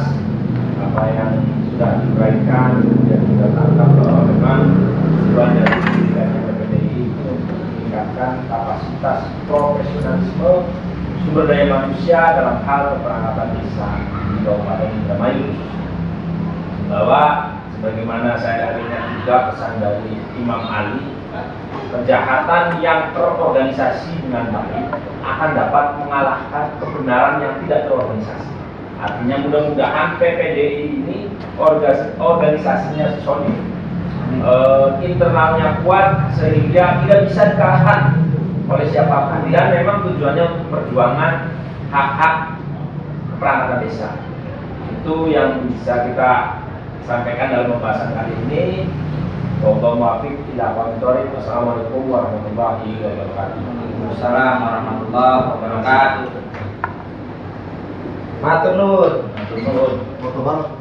apa yang sudah diuraikan dan kita tangkap bahwa memang tujuan dari dirinya PPDI untuk meningkatkan kapasitas profesionalisme sumber daya manusia dalam hal keperangkatan desa di Kabupaten Indramayu. Bahwa sebagaimana saya hari ini juga pesan dari Imam Ali, kejahatan yang terorganisasi dengan baik akan dapat mengalahkan kebenaran yang tidak terorganisasi. Artinya mudah-mudahan PPDI ini organisasinya solid, internalnya kuat sehingga tidak bisa dikalahkan oleh siapapun, dan memang tujuannya untuk perjuangan hak-hak perangkat desa. Itu yang bisa kita sampaikan dalam pembahasan kali ini. Wassalamualaikum warahmatullahi wabarakatuh. Waalaikumsalam warahmatullahi wabarakatuh. Matur nuwun. Matur nuwun.